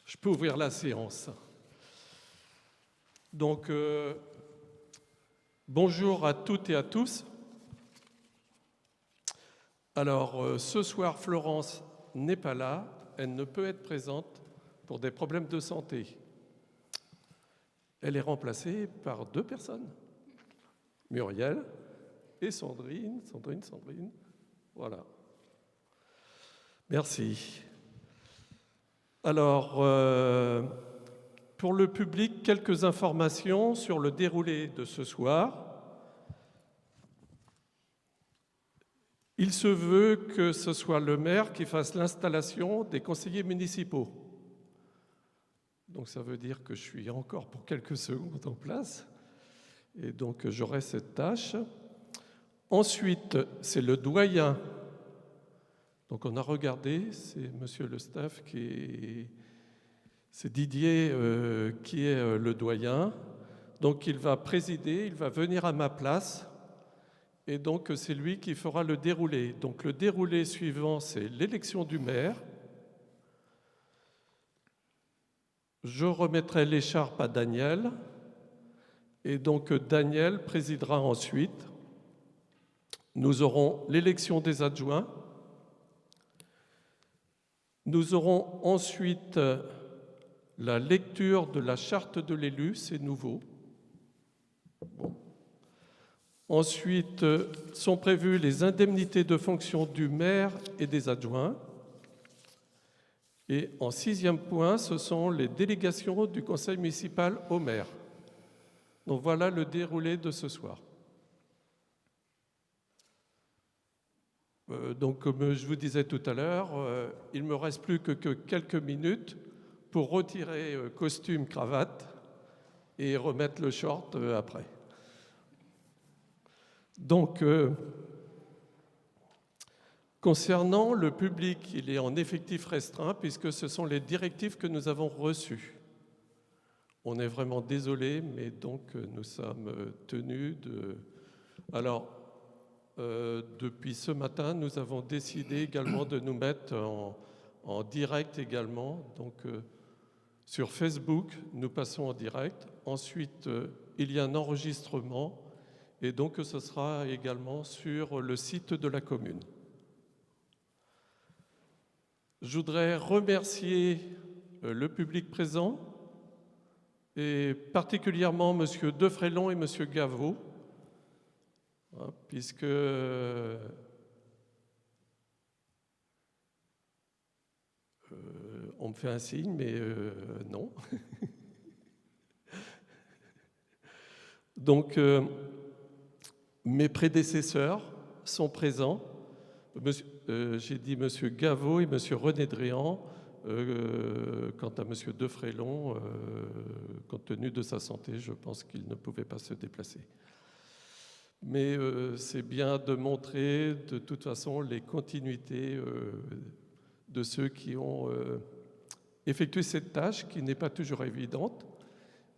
Je peux ouvrir la séance. Donc, bonjour à toutes et à tous. Alors, ce soir, Florence n'est pas là. Elle ne peut être présente pour des problèmes de santé. Elle est remplacée par deux personnes, Muriel et Sandrine. Sandrine. Voilà. Merci. Alors, pour le public, quelques informations sur le déroulé de ce soir. Il se veut que ce soit le maire qui fasse l'installation des conseillers municipaux. Donc ça veut dire que je suis encore pour quelques secondes en place. Et donc j'aurai cette tâche. Ensuite, c'est le doyen. Donc on a regardé, c'est monsieur le staff c'est Didier qui est le doyen. Donc il va présider, il va venir à ma place. Et donc, c'est lui qui fera le déroulé. Donc, le déroulé suivant, c'est l'élection du maire. Je remettrai l'écharpe à Daniel. Et donc, Daniel présidera ensuite. Nous aurons l'élection des adjoints. Nous aurons ensuite la lecture de la charte de l'élu, c'est nouveau. Bon. Ensuite, sont prévues les indemnités de fonction du maire et des adjoints. Et en sixième point, ce sont les délégations du conseil municipal au maire. Donc voilà le déroulé de ce soir. Donc comme je vous disais tout à l'heure, il ne me reste plus que quelques minutes pour retirer costume, cravate et remettre le short après. Donc, concernant le public, il est en effectif restreint puisque ce sont les directives que nous avons reçues. On est vraiment désolé, mais donc nous sommes tenus de... Alors, depuis ce matin, nous avons décidé également de nous mettre en direct également. Donc, sur Facebook, nous passons en direct. Ensuite, il y a un enregistrement. Et donc, ce sera également sur le site de la commune. Je voudrais remercier le public présent, et particulièrement M. Defrelon et M. Gaveau, puisque on me fait un signe, mais non. Donc, mes prédécesseurs sont présents. J'ai dit M. Gaveau et M. René Dréan. Quant à M. Defrelon, compte tenu de sa santé, je pense qu'il ne pouvait pas se déplacer. Mais c'est bien de montrer de toute façon les continuités de ceux qui ont effectué cette tâche qui n'est pas toujours évidente,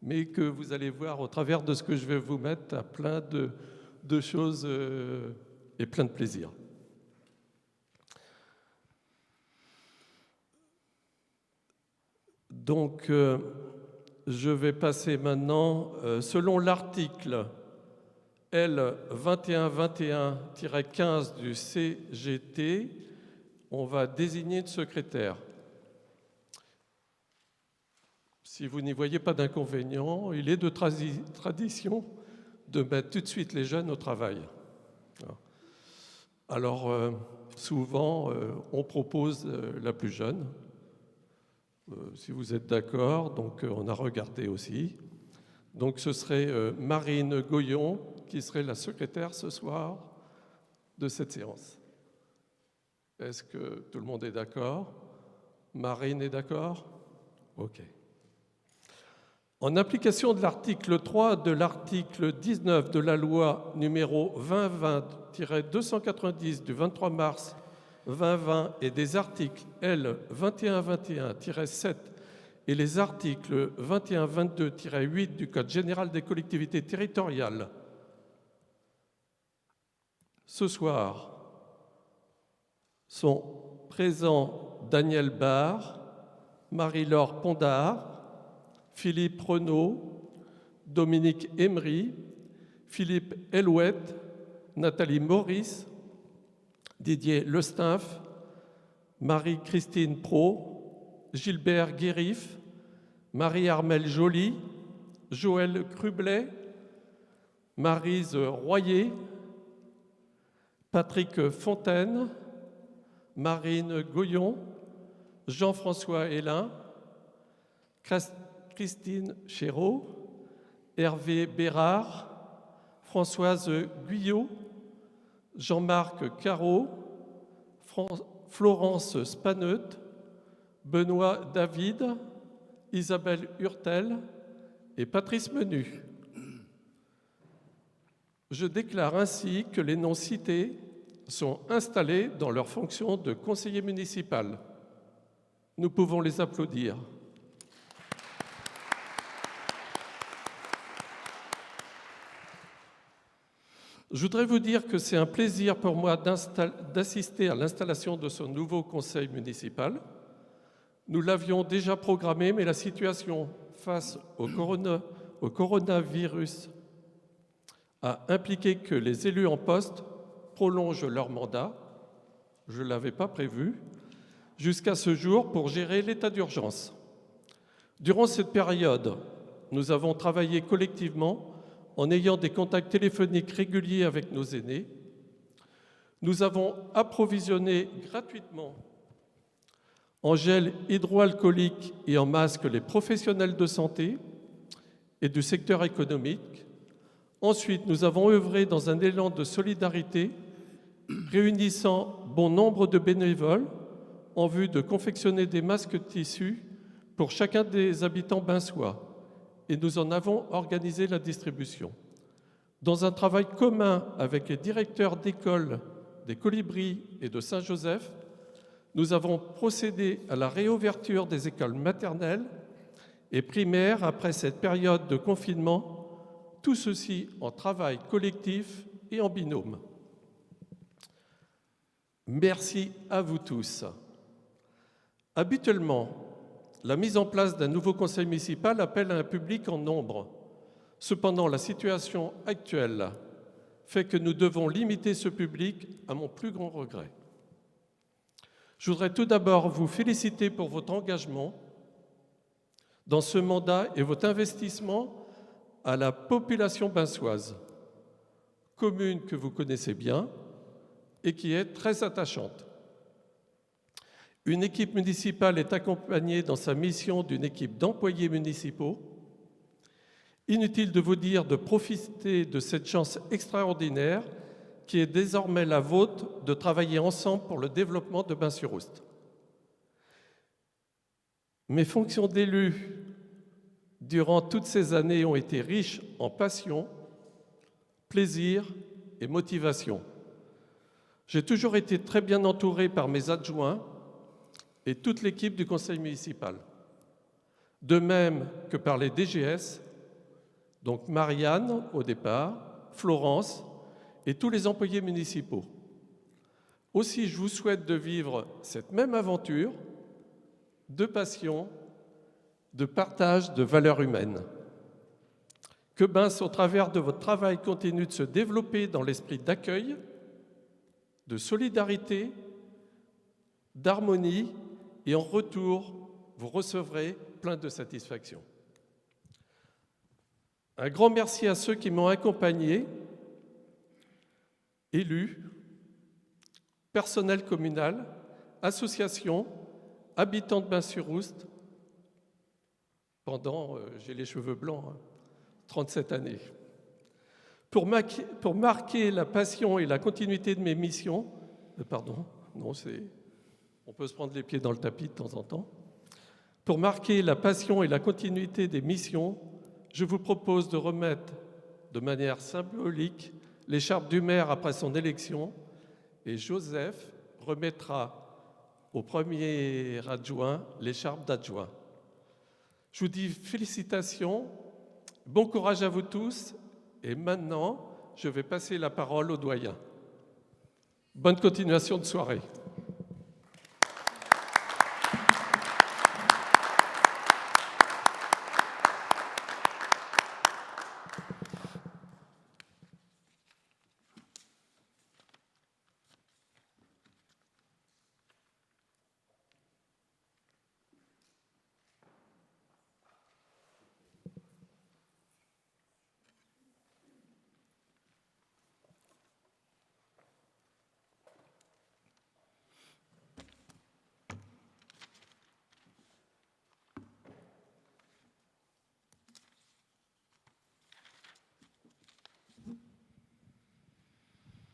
mais que vous allez voir au travers de ce que je vais vous mettre à plein de choses et plein de plaisir. Donc, je vais passer maintenant, selon l'article L 2121-15 du CGT, on va désigner de secrétaire. Si vous n'y voyez pas d'inconvénient, il est de tradition de mettre tout de suite les jeunes au travail. Alors, souvent, on propose la plus jeune. Si vous êtes d'accord, donc on a regardé aussi. Donc, ce serait Marine Goyon qui serait la secrétaire ce soir de cette séance. Est-ce que tout le monde est d'accord? Marine est d'accord? OK. En application de l'article 3 de l'article 19 de la loi numéro 2020-290 du 23 mars 2020 et des articles L 2121-7 et les articles 2122-8 du Code général des collectivités territoriales, ce soir sont présents Daniel Barre, Marie-Laure Pondard, Philippe Renaud, Dominique Emery, Philippe Elouette, Nathalie Maurice, Didier Lestinf, Marie-Christine Pro, Gilbert Guérif, Marie-Armelle Joly, Joël Crublet, Maryse Royer, Patrick Fontaine, Marine Goyon, Jean-François Hélin, Christine Chéreau, Hervé Bérard, Françoise Guyot, Jean-Marc Carreau, Florence Spaneut, Benoît David, Isabelle Hurtel et Patrice Menu. Je déclare ainsi que les noms cités sont installés dans leur fonction de conseiller municipal. Nous pouvons les applaudir. Je voudrais vous dire que c'est un plaisir pour moi d'assister à l'installation de ce nouveau conseil municipal. Nous l'avions déjà programmé, mais la situation face au coronavirus a impliqué que les élus en poste prolongent leur mandat, je ne l'avais pas prévu, jusqu'à ce jour pour gérer l'état d'urgence. Durant cette période, nous avons travaillé collectivement en ayant des contacts téléphoniques réguliers avec nos aînés. Nous avons approvisionné gratuitement en gel hydroalcoolique et en masques les professionnels de santé et du secteur économique. Ensuite, nous avons œuvré dans un élan de solidarité, réunissant bon nombre de bénévoles en vue de confectionner des masques tissus pour chacun des habitants bensois, et nous en avons organisé la distribution. Dans un travail commun avec les directeurs d'école des Colibris et de Saint-Joseph, nous avons procédé à la réouverture des écoles maternelles et primaires après cette période de confinement, tout ceci en travail collectif et en binôme. Merci à vous tous. Habituellement, la mise en place d'un nouveau conseil municipal appelle un public en nombre. Cependant, la situation actuelle fait que nous devons limiter ce public, à mon plus grand regret. Je voudrais tout d'abord vous féliciter pour votre engagement dans ce mandat et votre investissement à la population bensoise, commune que vous connaissez bien et qui est très attachante. Une équipe municipale est accompagnée dans sa mission d'une équipe d'employés municipaux. Inutile de vous dire de profiter de cette chance extraordinaire qui est désormais la vôtre de travailler ensemble pour le développement de Bains-sur-Oust. Mes fonctions d'élu durant toutes ces années ont été riches en passion, plaisir et motivation. J'ai toujours été très bien entouré par mes adjoints et toute l'équipe du conseil municipal, de même que par les DGS, donc Marianne au départ, Florence et tous les employés municipaux. Aussi, je vous souhaite de vivre cette même aventure de passion, de partage de valeurs humaines. Que Bains, au travers de votre travail, continue de se développer dans l'esprit d'accueil, de solidarité, d'harmonie, et en retour, vous recevrez plein de satisfaction. Un grand merci à ceux qui m'ont accompagné, élus, personnel communal, associations, habitants de Bains-sur-Oust, pendant, j'ai les cheveux blancs, 37 années. Pour marquer la passion et la continuité de mes missions, on peut se prendre les pieds dans le tapis de temps en temps. Pour marquer la passion et la continuité des missions, je vous propose de remettre de manière symbolique l'écharpe du maire après son élection, et Joseph remettra au premier adjoint l'écharpe d'adjoint. Je vous dis félicitations, bon courage à vous tous, et maintenant, je vais passer la parole au doyen. Bonne continuation de soirée.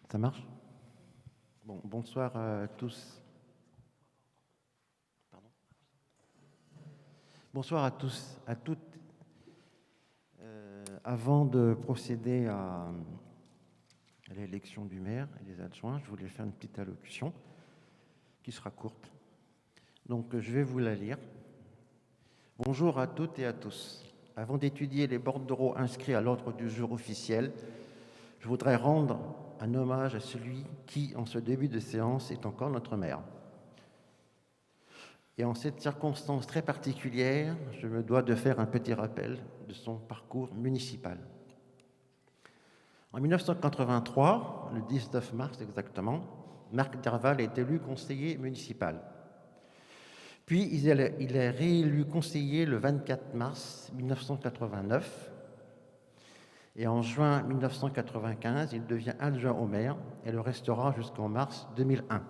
Ça marche? Bon, bonsoir à tous. Pardon. Bonsoir à tous, à toutes. Avant de procéder à l'élection du maire et des adjoints, je voulais faire une petite allocution qui sera courte. Donc, je vais vous la lire. Bonjour à toutes et à tous. Avant d'étudier les bordereaux inscrits à l'ordre du jour officiel, je voudrais rendre un hommage à celui qui, en ce début de séance, est encore notre maire. Et en cette circonstance très particulière, je me dois de faire un petit rappel de son parcours municipal. En 1983, le 19 mars exactement, Marc Derval est élu conseiller municipal. Puis il est réélu conseiller le 24 mars 1989. Et en juin 1995, il devient adjoint au maire et le restera jusqu'en mars 2001.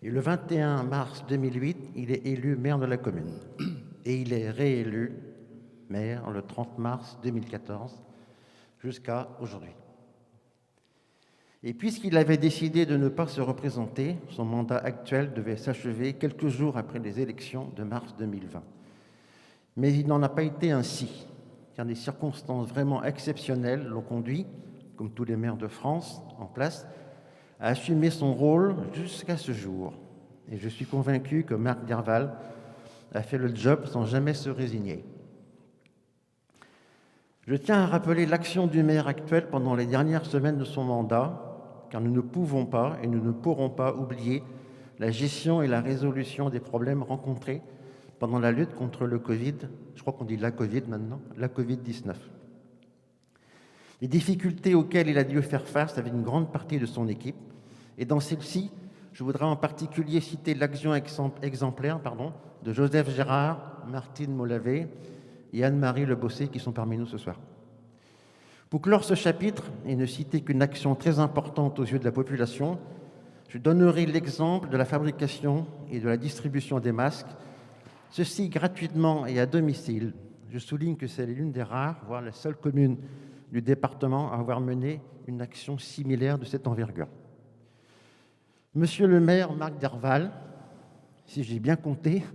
Et le 21 mars 2008, il est élu maire de la commune. Et il est réélu maire le 30 mars 2014 jusqu'à aujourd'hui. Et puisqu'il avait décidé de ne pas se représenter, son mandat actuel devait s'achever quelques jours après les élections de mars 2020. Mais il n'en a pas été ainsi, car des circonstances vraiment exceptionnelles l'ont conduit, comme tous les maires de France en place, à assumer son rôle jusqu'à ce jour. Et je suis convaincu que Marc Derval a fait le job sans jamais se résigner. Je tiens à rappeler l'action du maire actuel pendant les dernières semaines de son mandat, car nous ne pouvons pas et nous ne pourrons pas oublier la gestion et la résolution des problèmes rencontrés pendant la lutte contre le Covid, je crois qu'on dit la Covid maintenant, la Covid-19. Les difficultés auxquelles il a dû faire face avec une grande partie de son équipe, et dans celle-ci, je voudrais en particulier citer l'action exemplaire de Joseph Gérard, Martine Molavé et Anne-Marie Le Bossé qui sont parmi nous ce soir. Pour clore ce chapitre et ne citer qu'une action très importante aux yeux de la population, je donnerai l'exemple de la fabrication et de la distribution des masques, ceci gratuitement et à domicile. Je souligne que c'est l'une des rares, voire la seule commune du département à avoir mené une action similaire de cette envergure. Monsieur le maire Marc Derval, si j'ai bien compté,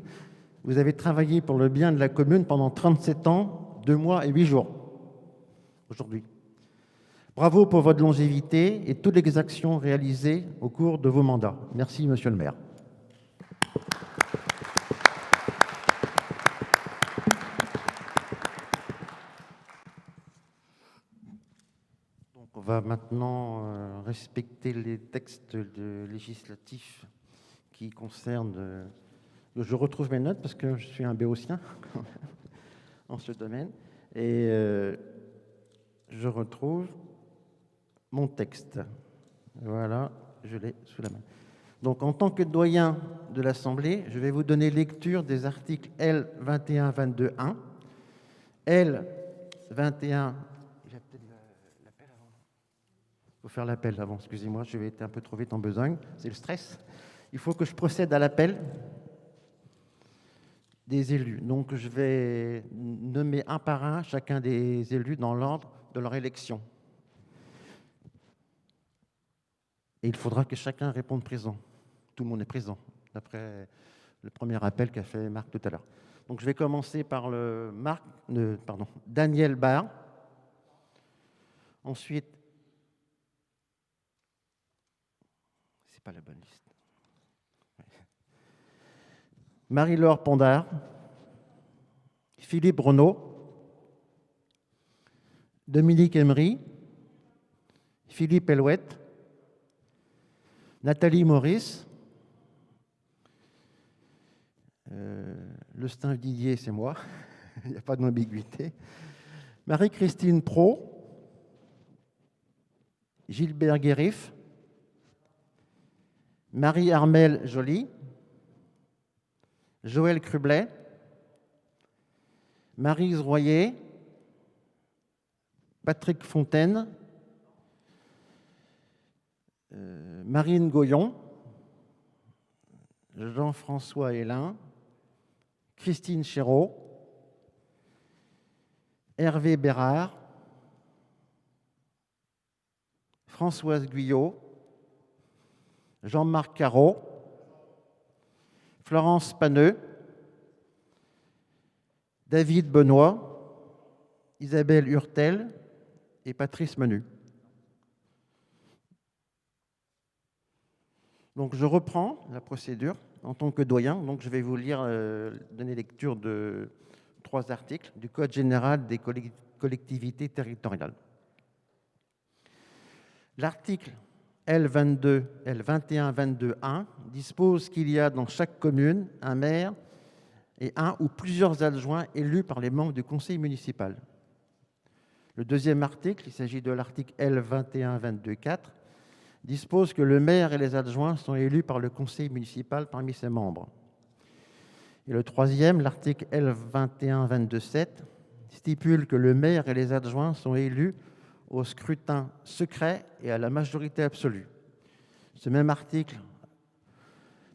vous avez travaillé pour le bien de la commune pendant 37 ans, 2 mois et 8 jours, aujourd'hui. Bravo pour votre longévité et toutes les actions réalisées au cours de vos mandats. Merci, monsieur le maire. Donc, on va maintenant respecter les textes législatifs qui concernent... je retrouve mes notes parce que je suis un béotien en ce domaine. Et je retrouve mon texte. Voilà, je l'ai sous la main. Donc, en tant que doyen de l'Assemblée, je vais vous donner lecture des articles L. 21-22-1, L. 21... Il faut faire l'appel avant, excusez-moi, je vais être un peu trop vite en besogne, c'est le stress. Il faut que je procède à l'appel des élus. Donc, je vais nommer un par un chacun des élus dans l'ordre de leur élection. Et il faudra que chacun réponde présent. Tout le monde est présent, d'après le premier appel qu'a fait Marc tout à l'heure. Donc, je vais commencer par Daniel Barr. Ensuite, c'est pas la bonne liste. Marie-Laure Pondard, Philippe Renaud, Dominique Emery, Philippe Elouette, Nathalie Maurice, Le Stein Didier, c'est moi, il n'y a pas d'ambiguïté, Marie-Christine Pro, Gilbert Guérif, Marie-Armelle Joly, Joël Crublet, Maryse Royer, Patrick Fontaine, Marine Goyon, Jean-François Hélin, Christine Chéreau, Hervé Bérard, Françoise Guyot, Jean-Marc Carreau, Florence Paneux, David Benoît, Isabelle Hurtel et Patrice Menu. Donc je reprends la procédure en tant que doyen. Donc je vais vous lire, donner lecture de 3 articles du Code général des collectivités territoriales. L'article L21-22-1 dispose qu'il y a dans chaque commune un maire et un ou plusieurs adjoints élus par les membres du conseil municipal. Le deuxième article, il s'agit de l'article L21-22-4, dispose que le maire et les adjoints sont élus par le conseil municipal parmi ses membres. Et le troisième, l'article L21-22-7, stipule que le maire et les adjoints sont élus au scrutin secret et à la majorité absolue. Ce même article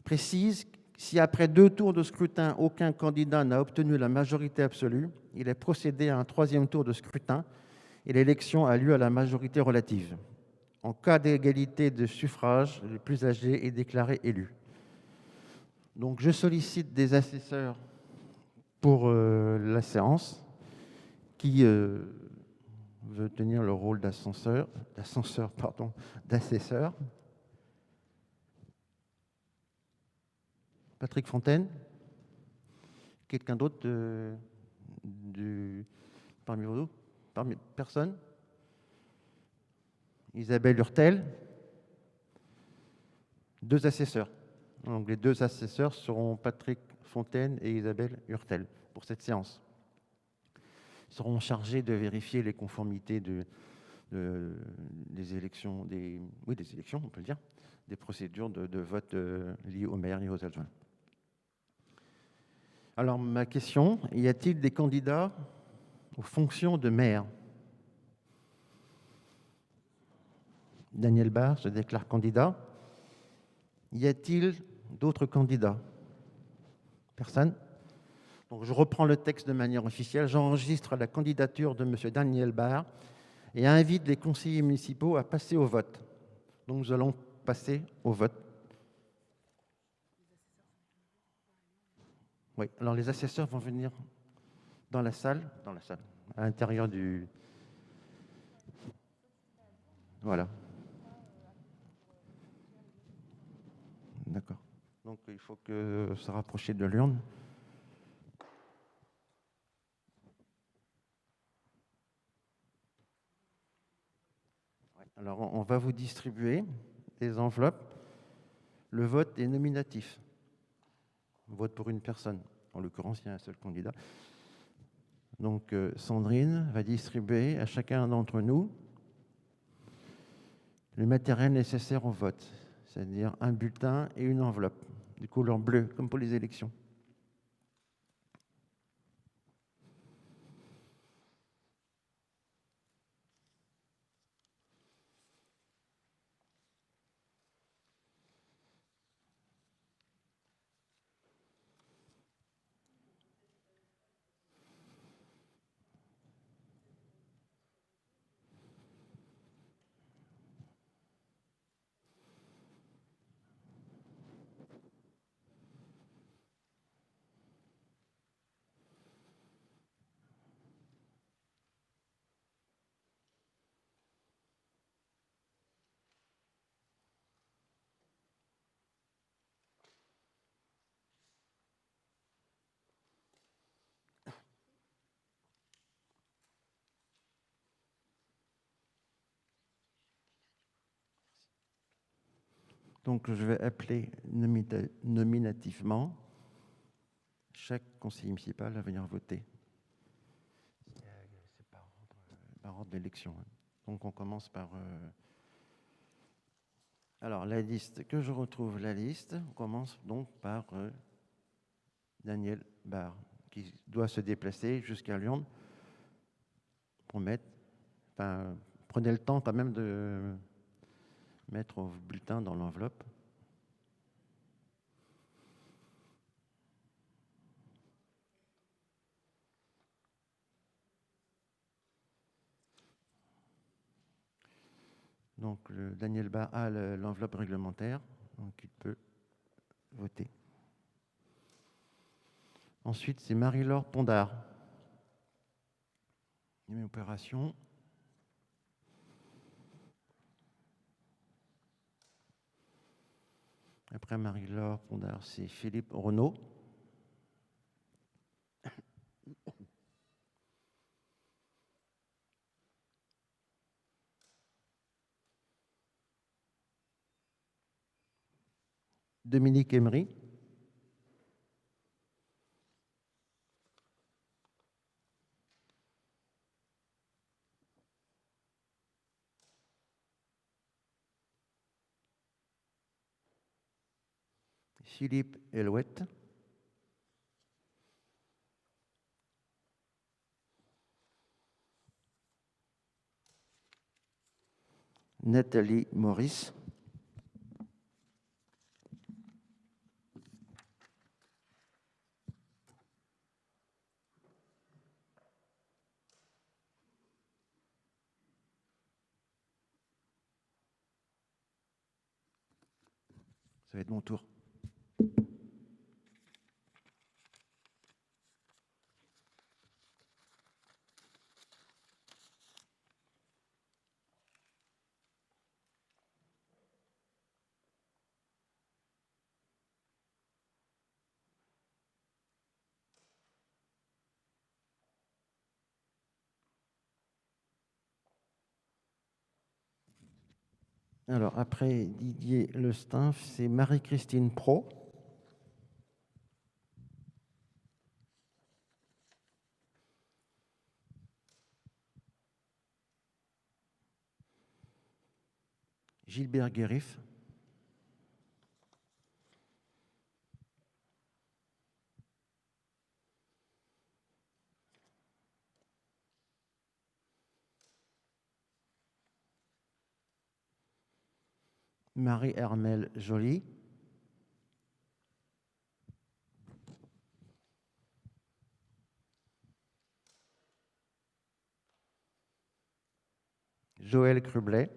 précise si après 2 tours de scrutin, aucun candidat n'a obtenu la majorité absolue, il est procédé à un 3e tour de scrutin et l'élection a lieu à la majorité relative. En cas d'égalité de suffrage, le plus âgé est déclaré élu. Donc je sollicite des assesseurs pour la séance qui veut tenir le rôle d'assesseur. Patrick Fontaine. Quelqu'un d'autre parmi vous? Personne? Isabelle Hurtel. 2 assesseurs. Donc les 2 assesseurs seront Patrick Fontaine et Isabelle Hurtel pour cette séance. Ils seront chargés de vérifier les conformités des élections, des élections, on peut le dire, des procédures de vote liées aux maires et aux adjoints. Alors ma question, y a-t-il des candidats aux fonctions de maire? Daniel Barre se déclare candidat. Y a-t-il d'autres candidats? Personne? Donc je reprends le texte de manière officielle. J'enregistre la candidature de M. Daniel Barre et invite les conseillers municipaux à passer au vote. Donc nous allons passer au vote. Oui, alors les assesseurs vont venir dans la salle, à l'intérieur du... Voilà. D'accord. Donc il faut que se rapprocher de l'urne. Alors on va vous distribuer des enveloppes. Le vote est nominatif. On vote pour une personne. En l'occurrence, il y a un seul candidat. Donc Sandrine va distribuer à chacun d'entre nous le matériel nécessaire au vote, c'est-à-dire un bulletin et une enveloppe de couleur bleue, comme pour les élections. Donc, je vais appeler nominativement chaque conseiller municipal à venir voter. C'est par ordre d'élection. Donc, on commence par... Alors, la liste, que je retrouve la liste, on commence donc par Daniel Barre, qui doit se déplacer jusqu'à l'urne pour mettre... Enfin, prenez le temps quand même de mettre vos bulletins dans l'enveloppe. Donc, Daniel Bas a l'enveloppe réglementaire, donc il peut voter. Ensuite, c'est Marie-Laure Pondard. Une opération. Après Marie-Laure Pondard, c'est Philippe Renaud. Dominique Emery. Philippe Elouette. Nathalie Maurice. Ça va être mon tour. Alors, après Didier Lestinf, c'est Marie-Christine Pro. Gilbert Guérif. Marie-Hermelle Joly. Joël Crublet.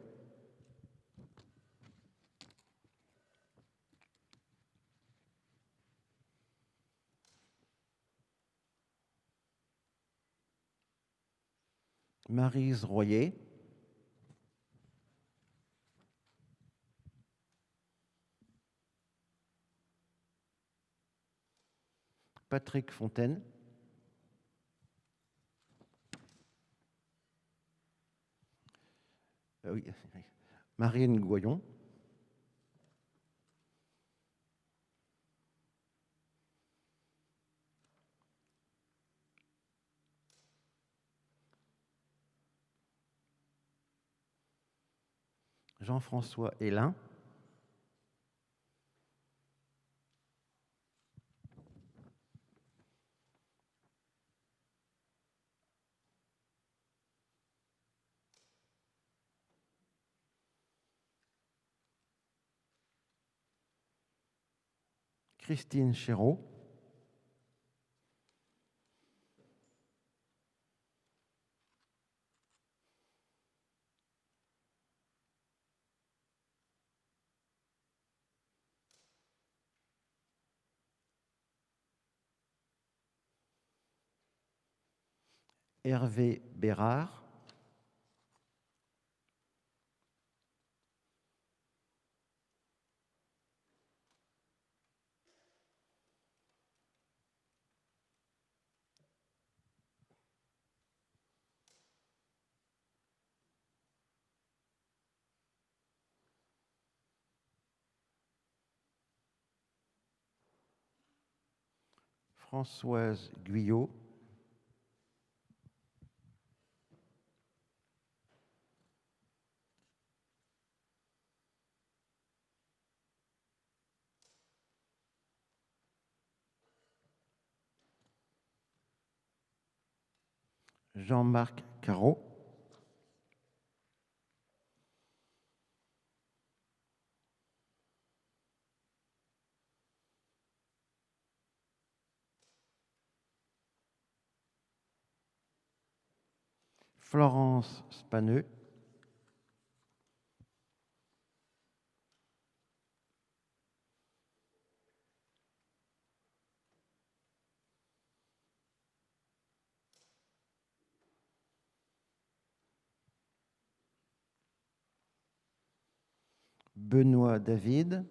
Maryse Royer. Patrick Fontaine. Oui. Marine Goyon. Jean-François Hélin. Christine Chéreau. Hervé Bérard. Françoise Guyot. Jean-Marc Carreau. Florence Spaneux. Benoît David,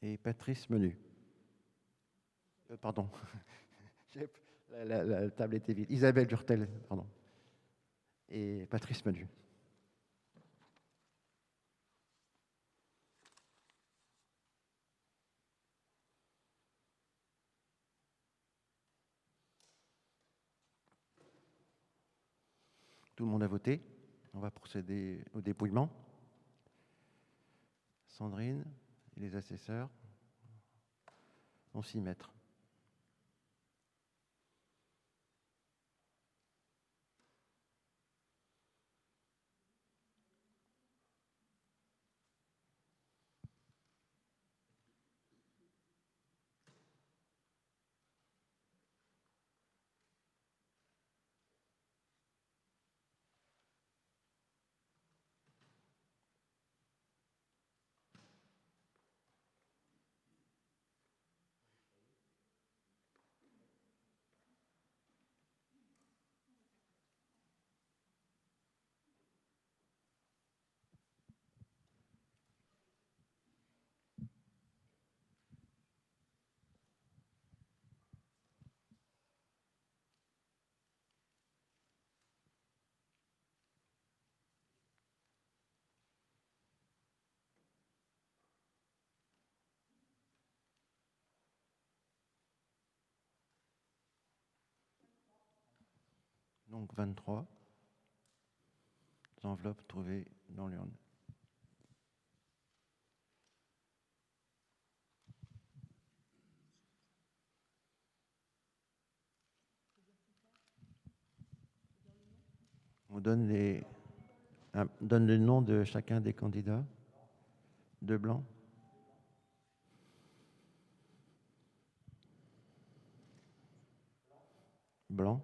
et Patrice Menu. Pardon, la table était vide. Isabelle Durtel, pardon. Et Patrice Menu. Tout le monde a voté. On va procéder au dépouillement. Sandrine et les assesseurs vont s'y mettre. Donc 23 enveloppes trouvées dans l'urne. On donne le nom de chacun des candidats. De blanc. Blanc.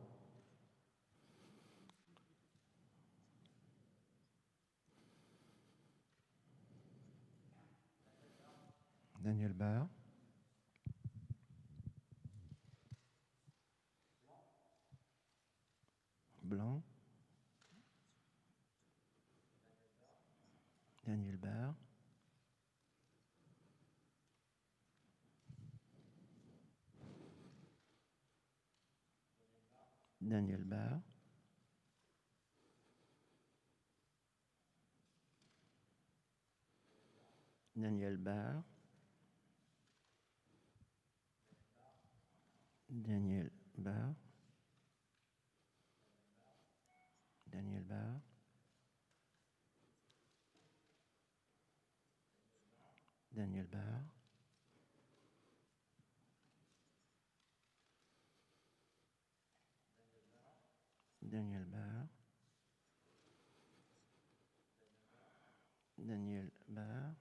Daniel Barr. Blanc. Daniel Barr. Daniel Barr. Daniel Barr. Daniel Barr. Daniel Barr. Daniel Barr. Daniel Barr. Daniel Barr.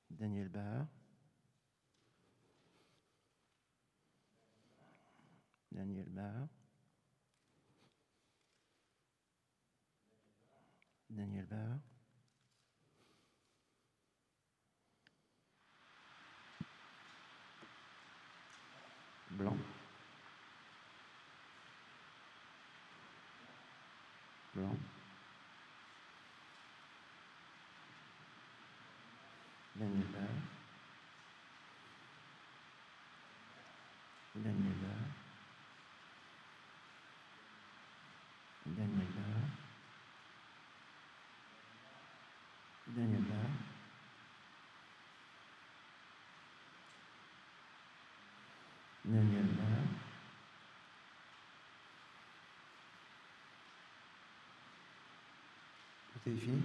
Daniel Barr. Daniel Barr. Daniel Barr. Blanc. Blanc. Daniel Barr. Daniel Barr. Daniel Barr. Daniel Barr. Daniel Barr. Vous avez fini?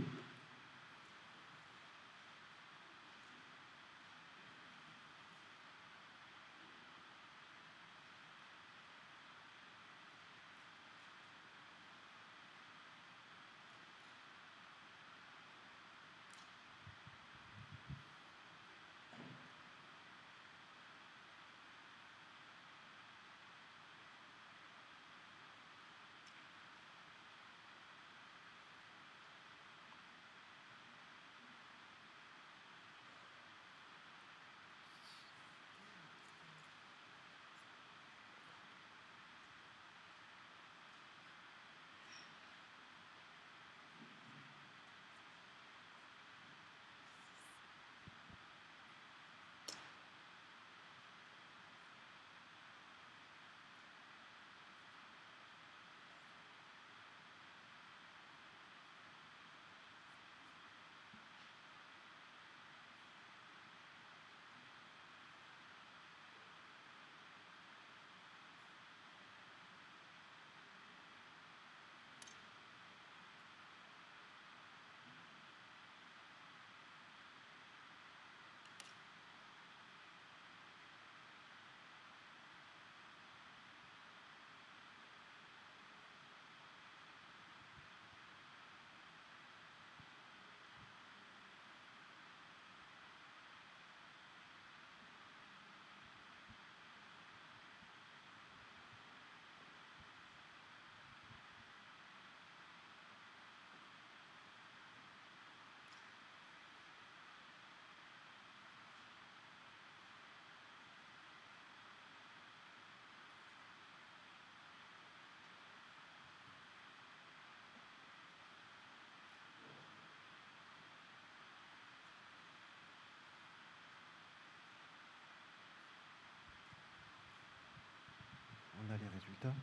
résultats.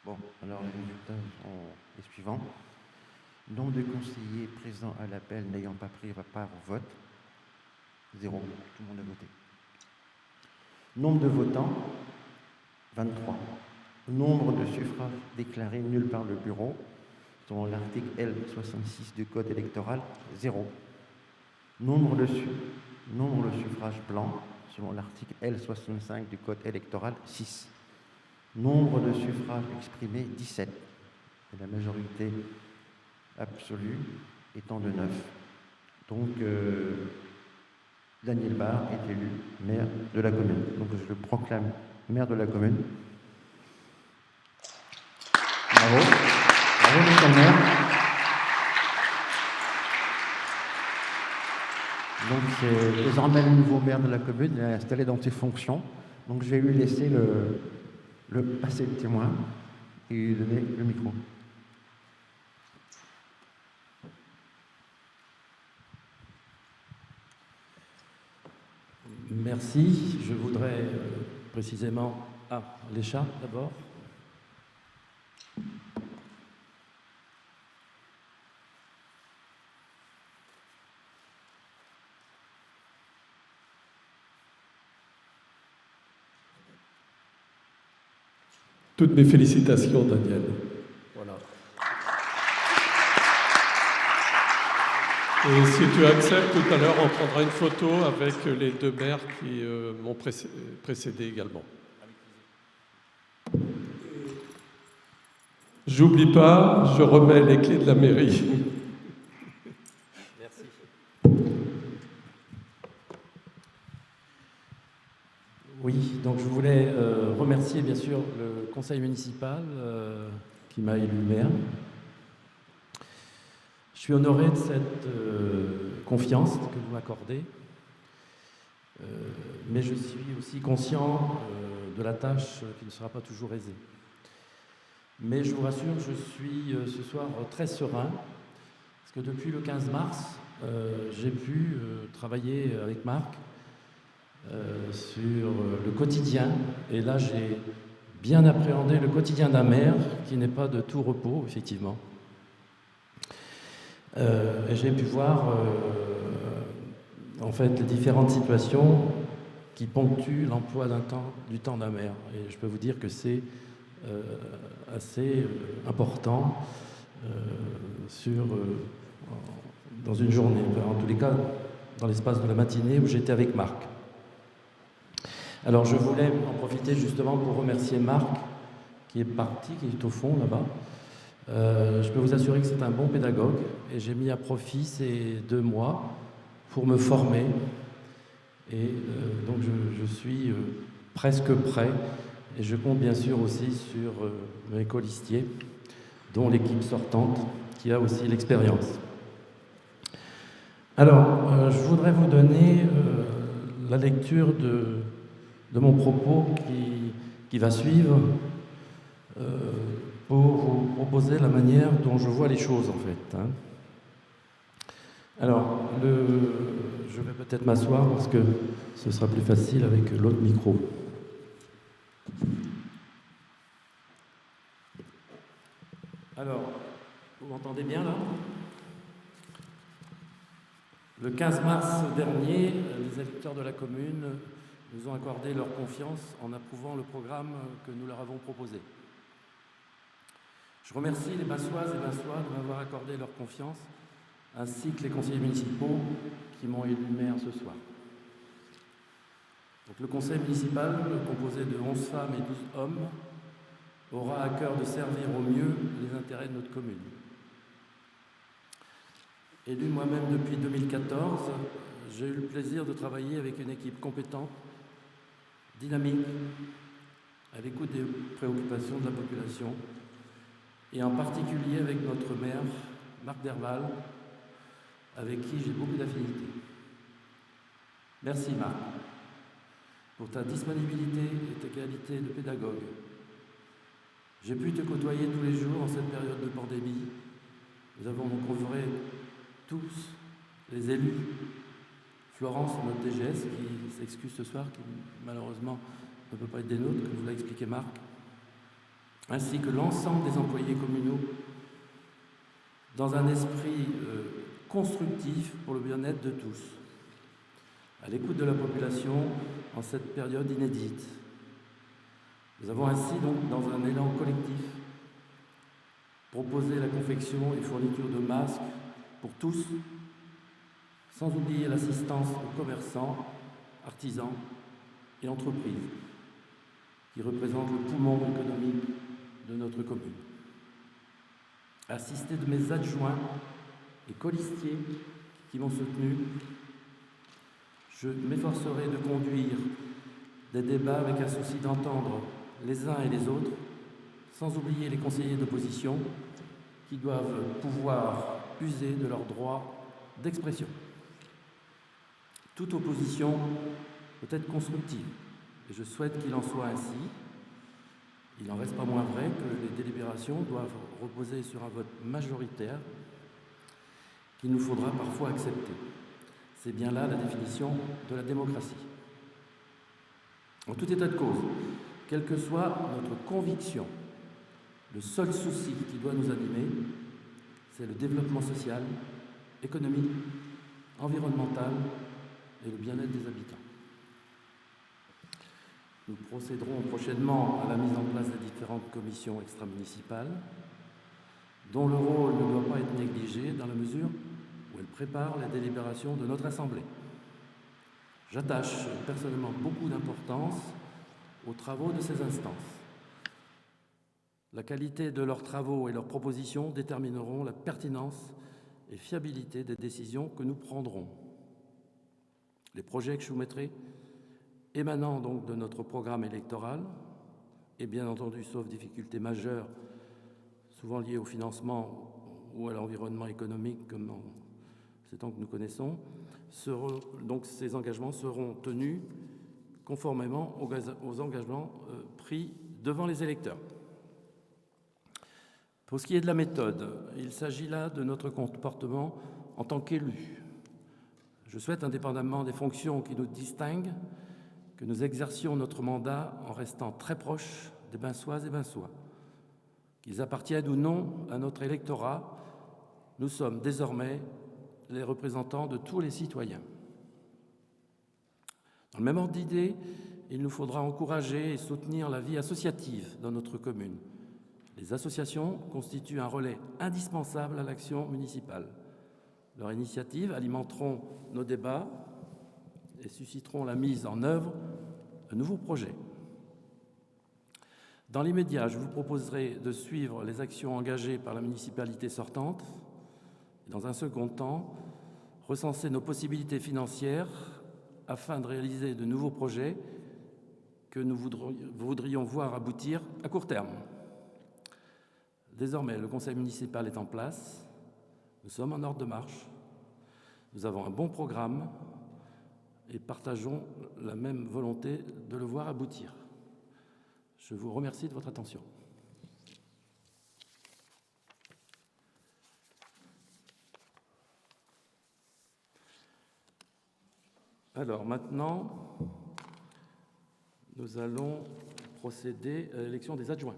Bon, alors les résultats sont les suivants. Nombre de conseillers présents à l'appel n'ayant pas pris part au vote, 0. Tout le monde a voté. Nombre de votants, 23. Nombre de suffrages déclarés nuls par le bureau, selon l'article L66 du Code électoral, 0. Nombre de suffrages blancs, selon l'article L65 du Code électoral, 6. Nombre de suffrages exprimés, 17. Et la majorité absolue étant de 9. Donc, Daniel Barre est élu maire de la commune. Donc, je le proclame maire de la commune. Bravo. Bravo, monsieur le maire. Donc, c'est désormais le nouveau maire de la commune, il est installé dans ses fonctions. Donc, je vais lui laisser passer le témoin et lui donner le micro. Merci. Je voudrais précisément... les chats d'abord. Toutes mes félicitations, Daniel. Voilà. Et si tu acceptes, tout à l'heure, on prendra une photo avec les deux maires qui m'ont précédé également. J'oublie pas, je remets les clés de la mairie. Merci. Oui, donc je voulais remercier bien sûr le conseil municipal qui m'a élu maire. Je suis honoré de cette confiance que vous m'accordez, mais je suis aussi conscient de la tâche qui ne sera pas toujours aisée. Mais je vous rassure, je suis ce soir très serein, parce que depuis le 15 mars, j'ai pu travailler avec Marc sur le quotidien, et là j'ai bien appréhendé le quotidien d'un maire qui n'est pas de tout repos, effectivement. Et j'ai pu voir en fait les différentes situations qui ponctuent l'emploi du temps d'un maire. Et je peux vous dire que c'est assez important dans une journée, en tous les cas dans l'espace de la matinée où j'étais avec Marc. Alors je voulais en profiter justement pour remercier Marc qui est parti, qui est au fond là-bas. Je peux vous assurer que c'est un bon pédagogue et j'ai mis à profit ces 2 mois pour me former et donc je suis presque prêt et je compte bien sûr aussi sur mes colistiers dont l'équipe sortante qui a aussi l'expérience. Alors je voudrais vous donner la lecture de mon propos qui va suivre pour vous proposer la manière dont je vois les choses, en fait. Alors, je vais peut-être m'asseoir parce que ce sera plus facile avec l'autre micro. Alors, vous m'entendez bien, là ? Le 15 mars dernier, les électeurs de la commune nous ont accordé leur confiance en approuvant le programme que nous leur avons proposé. Je remercie les Bassoises et Bassois de m'avoir accordé leur confiance, ainsi que les conseillers municipaux qui m'ont élu maire ce soir. Donc, le conseil municipal, composé de 11 femmes et 12 hommes, aura à cœur de servir au mieux les intérêts de notre commune. Élu moi-même depuis 2014, j'ai eu le plaisir de travailler avec une équipe compétente, dynamique, à l'écoute des préoccupations de la population, et en particulier avec notre maire, Marc Derval, avec qui j'ai beaucoup d'affinités. Merci Marc, pour ta disponibilité et ta qualité de pédagogue. J'ai pu te côtoyer tous les jours en cette période de pandémie. Nous avons donc œuvré tous, les élus, Florence, notre DGS, qui s'excuse ce soir, qui malheureusement ne peut pas être des nôtres, comme vous l'a expliqué Marc, ainsi que l'ensemble des employés communaux, dans un esprit constructif pour le bien-être de tous, à l'écoute de la population en cette période inédite. Nous avons ainsi, donc, dans un élan collectif, proposé la confection et fourniture de masques pour tous, sans oublier l'assistance aux commerçants, artisans et entreprises, qui représentent le poumon économique de notre commune. Assisté de mes adjoints et colistiers qui m'ont soutenu, je m'efforcerai de conduire des débats avec un souci d'entendre les uns et les autres, sans oublier les conseillers d'opposition qui doivent pouvoir user de leur droit d'expression. Toute opposition peut être constructive, et je souhaite qu'il en soit ainsi. Il n'en reste pas moins vrai que les délibérations doivent reposer sur un vote majoritaire qu'il nous faudra parfois accepter. C'est bien là la définition de la démocratie. En tout état de cause, quelle que soit notre conviction, le seul souci qui doit nous animer, c'est le développement social, économique, environnemental et le bien-être des habitants. Nous procéderons prochainement à la mise en place des différentes commissions extramunicipales, dont le rôle ne doit pas être négligé dans la mesure où elles préparent les délibérations de notre Assemblée. J'attache personnellement beaucoup d'importance aux travaux de ces instances. La qualité de leurs travaux et leurs propositions détermineront la pertinence et fiabilité des décisions que nous prendrons. Les projets que je soumettrai, émanant donc de notre programme électoral, et bien entendu, sauf difficultés majeures, souvent liées au financement ou à l'environnement économique, comme en ces temps que nous connaissons, donc ces engagements seront tenus conformément aux engagements pris devant les électeurs. Pour ce qui est de la méthode, il s'agit là de notre comportement en tant qu'élus. Je souhaite, indépendamment des fonctions qui nous distinguent, que nous exercions notre mandat en restant très proches des Binsoises et Binsois. Qu'ils appartiennent ou non à notre électorat, nous sommes désormais les représentants de tous les citoyens. Dans le même ordre d'idées, il nous faudra encourager et soutenir la vie associative dans notre commune. Les associations constituent un relais indispensable à l'action municipale. Leurs initiatives alimenteront nos débats et susciteront la mise en œuvre de nouveaux projets. Dans l'immédiat, je vous proposerai de suivre les actions engagées par la municipalité sortante et, dans un second temps, recenser nos possibilités financières afin de réaliser de nouveaux projets que nous voudrions voir aboutir à court terme. Désormais, le conseil municipal est en place, nous sommes en ordre de marche, nous avons un bon programme et partageons la même volonté de le voir aboutir. Je vous remercie de votre attention. Alors maintenant, nous allons procéder à l'élection des adjoints.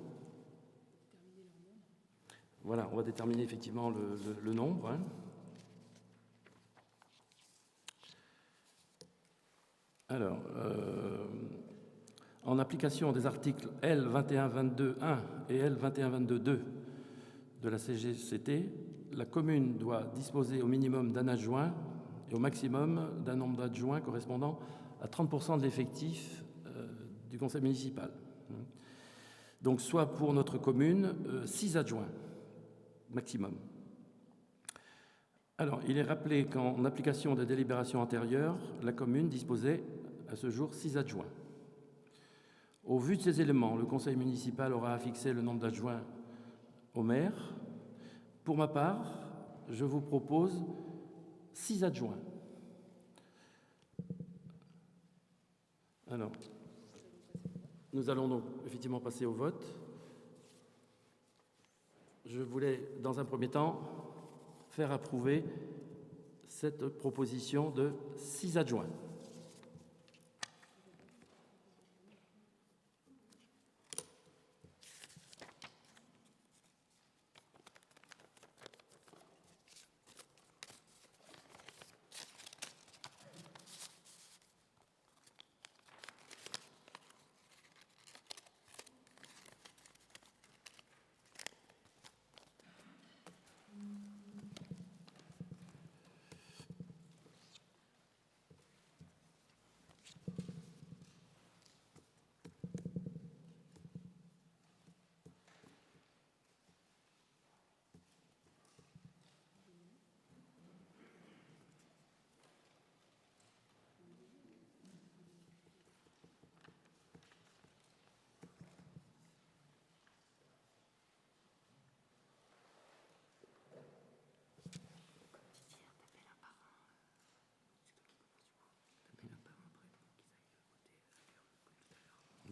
Voilà, on va déterminer effectivement le nombre. Alors, en application des articles L. 2122.1 et L. 2122.2 de la CGCT, la commune doit disposer au minimum d'un adjoint et au maximum d'un nombre d'adjoints correspondant à 30% de l'effectif du conseil municipal. Donc, soit pour notre commune, 6 adjoints maximum. Alors, il est rappelé qu'en application des délibérations antérieures, la commune disposait à ce jour 6 adjoints. Au vu de ces éléments, le conseil municipal aura à fixer le nombre d'adjoints au maire. Pour ma part, je vous propose 6 adjoints. Alors, nous allons donc effectivement passer au vote. Je voulais, dans un premier temps, faire approuver cette proposition de 6 adjoints.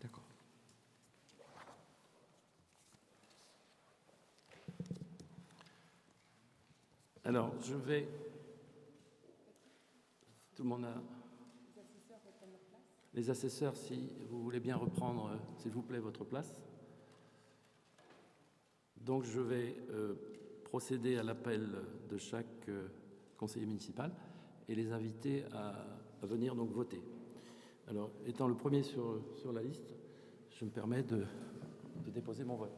D'accord. Alors, je vais... Tout le monde a... Les assesseurs, si vous voulez bien reprendre, s'il vous plaît, votre place. Donc, je vais procéder à l'appel de chaque conseiller municipal et les inviter à venir donc voter. Alors, étant le premier sur la liste, je me permets de déposer mon vote.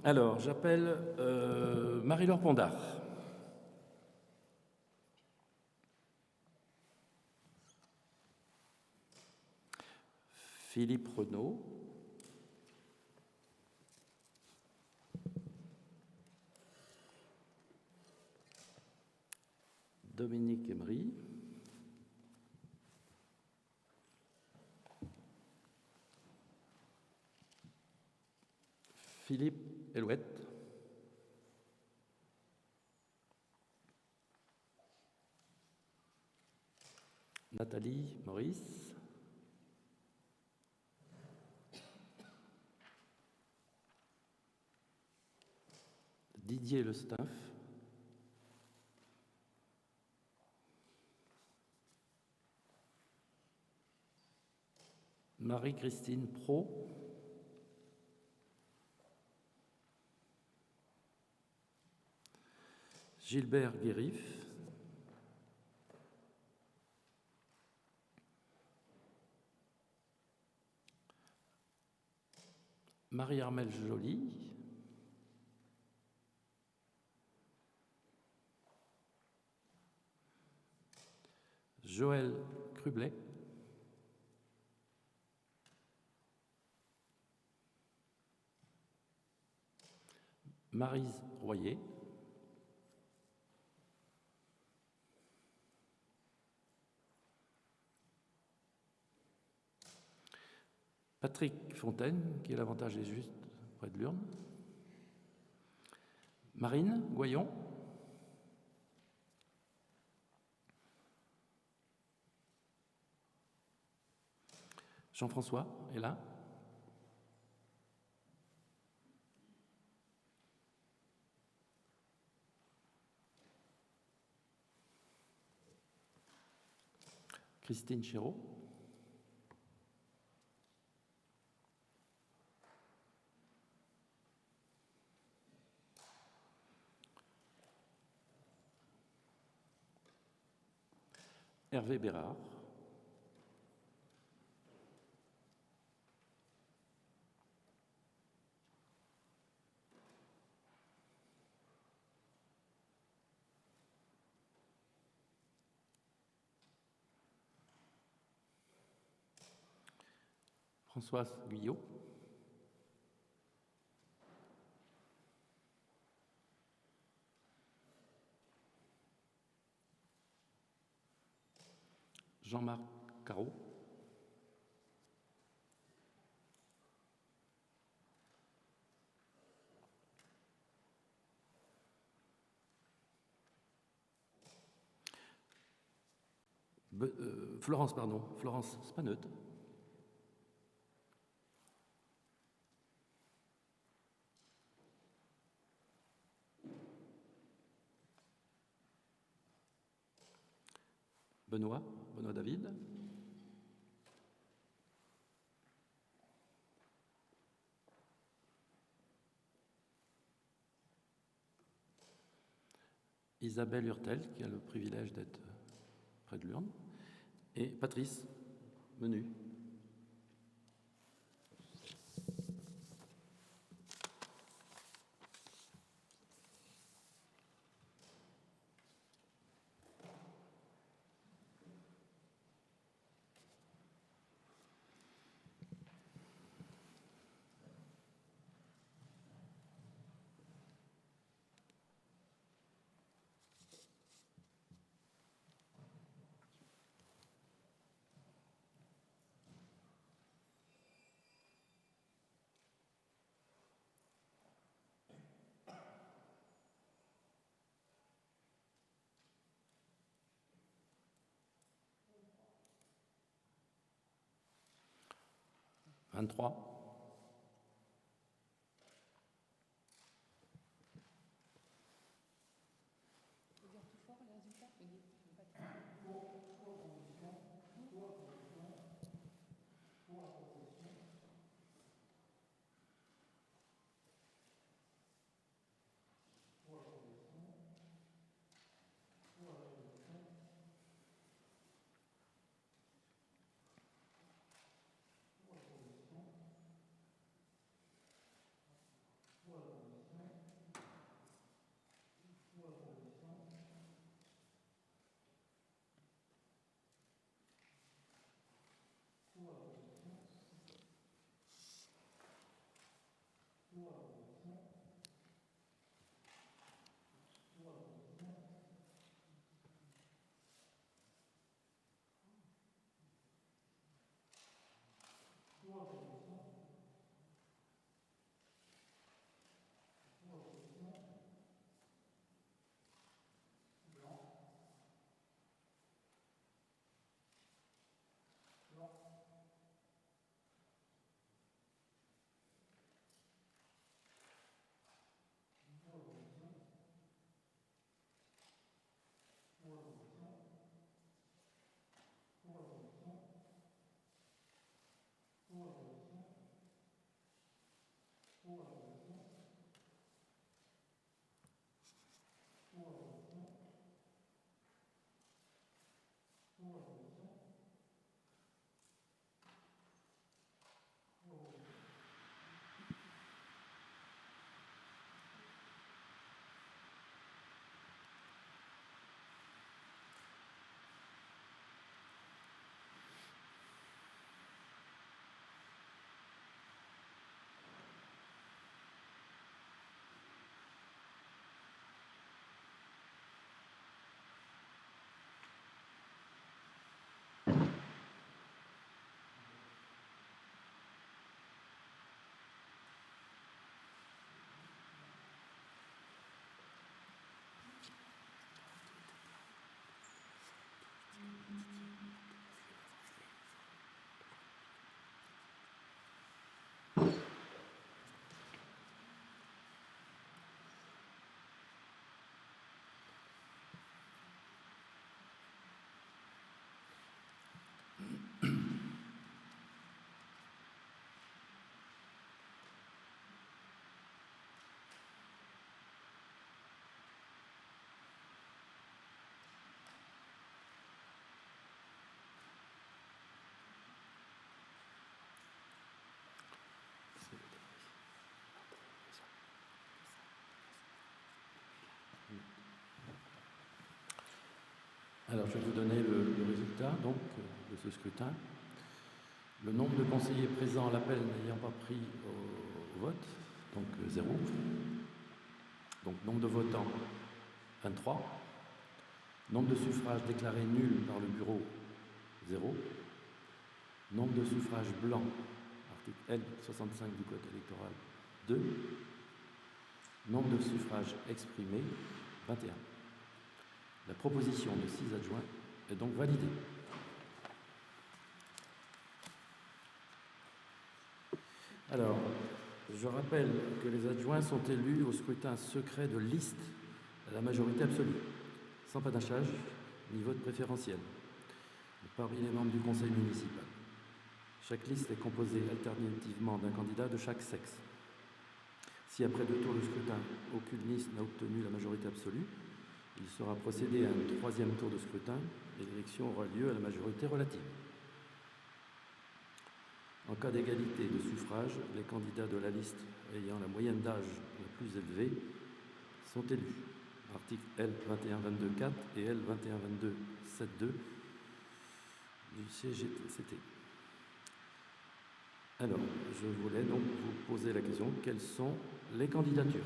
Alors, j'appelle Marie-Laure Pondard. Philippe Renaud. Dominique Emery. Philippe Elouette. Nathalie Maurice. Didier Le Stuff. Marie-Christine Pro. Gilbert Guérif. Marie-Armelle Joly. Joël Crublet. Maryse Royer. Patrick Fontaine, qui est l'avantage est juste près de l'urne. Marine Goyon. Jean-François est là. Christine Chéreau. Hervé Bérard. Françoise Guyot. Jean-Marc Carreau. Florence, pardon. Florence Spaneut. Benoît David. Isabelle Hurtel, qui a le privilège d'être près de l'urne, et Patrice Menu. « 23. Alors, je vais vous donner le résultat donc, de ce scrutin. Le nombre de conseillers présents à l'appel n'ayant pas pris au vote, donc 0. Donc, nombre de votants, 23. Nombre de suffrages déclarés nuls par le bureau, 0. Nombre de suffrages blancs, article L65 du Code électoral, 2. Nombre de suffrages exprimés, 21. La proposition de 6 adjoints est donc validée. Alors, je rappelle que les adjoints sont élus au scrutin secret de liste à la majorité absolue, sans panachage ni vote préférentiel, parmi les membres du conseil municipal. Chaque liste est composée alternativement d'un candidat de chaque sexe. Si après 2 tours de scrutin, aucune liste n'a obtenu la majorité absolue, il sera procédé à un 3e tour de scrutin et l'élection aura lieu à la majorité relative. En cas d'égalité de suffrage, les candidats de la liste ayant la moyenne d'âge la plus élevée sont élus. Article L. 2122-4 et L. 2122-7.2 du CGCT. Alors, je voulais donc vous poser la question, quelles sont les candidatures?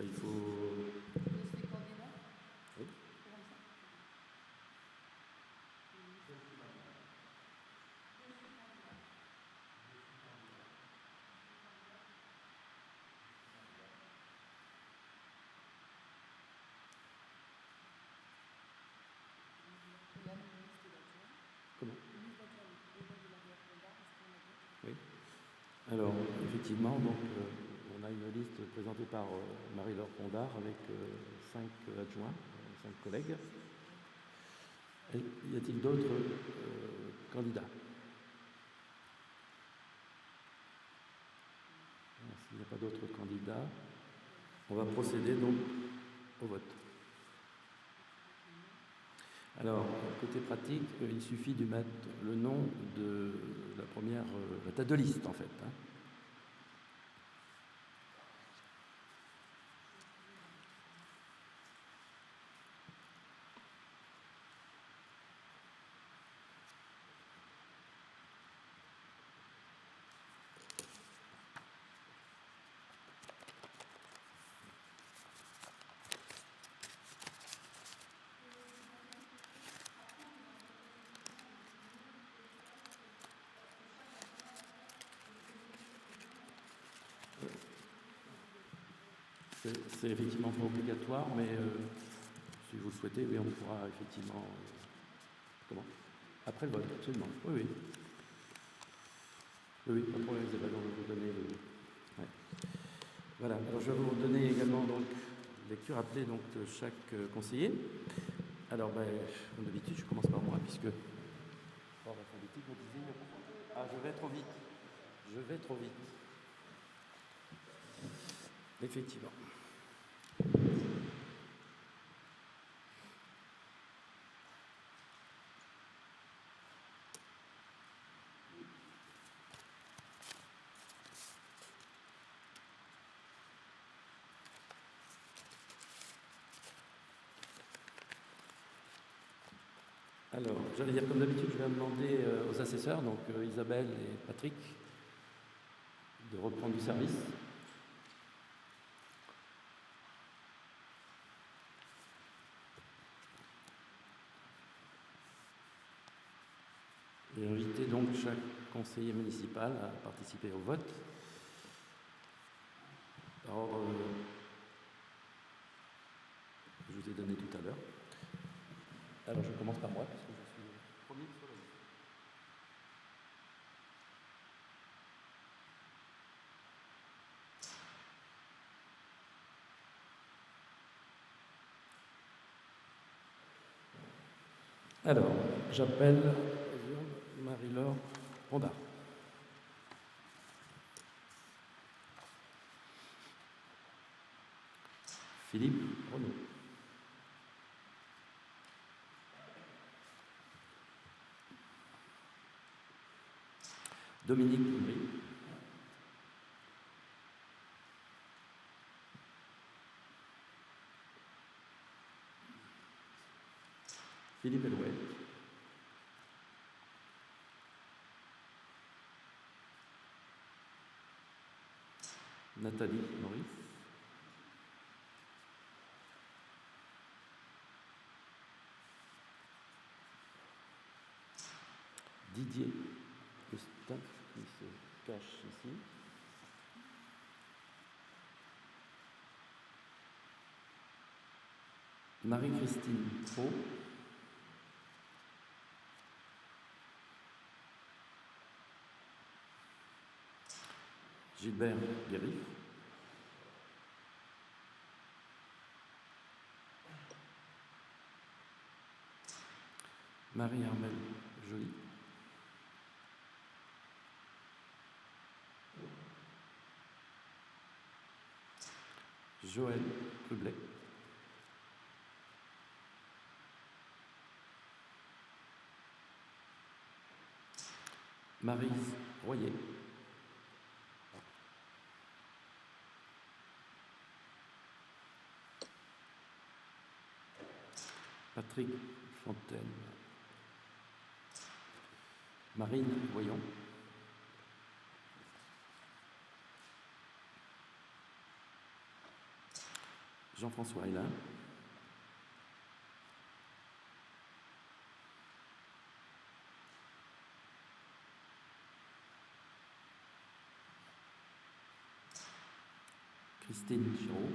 Il faut... Oui. Comment? Oui. Alors, effectivement, donc, on a une liste présentée par Marie-Laure Pondard avec 5 adjoints, 5 collègues. Et y a-t-il d'autres candidats? S'il n'y a pas d'autres candidats, on va procéder donc au vote. Alors, côté pratique, il suffit de mettre le nom de la première, la tête de liste en fait. Hein. C'est effectivement pas obligatoire, mais si vous le souhaitez, oui, on pourra effectivement... comment? Après le vote, absolument. Oui, oui. Oui, pas de problème, Isabelle, on va vous donner le... Ouais. Voilà, alors je vais vous donner également donc lecture appelée donc, de chaque conseiller. Alors, ben, comme d'habitude, je commence par moi, puisque... Or, alphabétique, vous disiez... Ah, je vais trop vite. Je vais trop vite. Effectivement. Alors, j'allais dire comme d'habitude, je vais demander aux assesseurs, donc Isabelle et Patrick, de reprendre du service. Et inviter donc chaque conseiller municipal à participer au vote. Par ordre, je vous ai donné tout à l'heure. Alors je commence par moi, parce que je suis le premier sur la liste. Alors, j'appelle Marie-Laure Pondard. Philippe Renaud. Dominique Lumry. Philippe Elouet. Nathalie Maurice. Didier Estin, qui se cache ici. Marie-Christine Pro. Gilbert Guérif, Marie-Armelle Joly, Joël Trublet, Maryse Royer, Patrick Fontaine, Marine Voyon, Jean-François Hélin, Christine Giraud,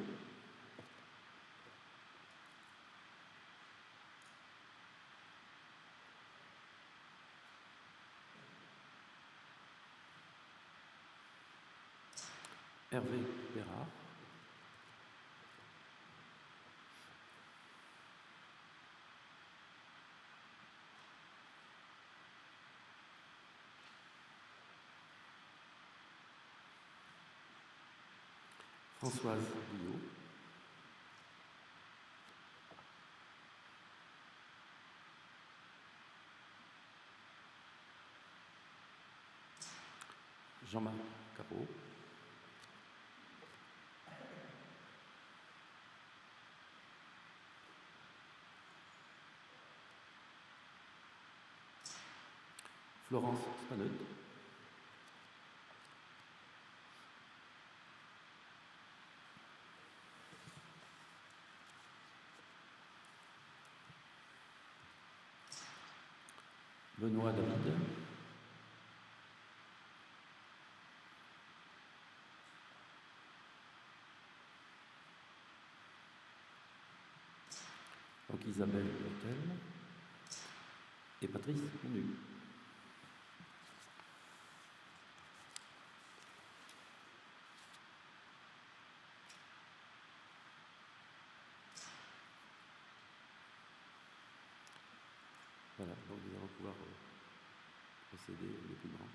Hervé Bérard, Françoise Billot, Jean-Marc Capot, Florence Spaneud, Benoît David, donc Isabelle Hôtel et Patrice Menu. Voilà, donc nous allons pouvoir procéder au dépouillement.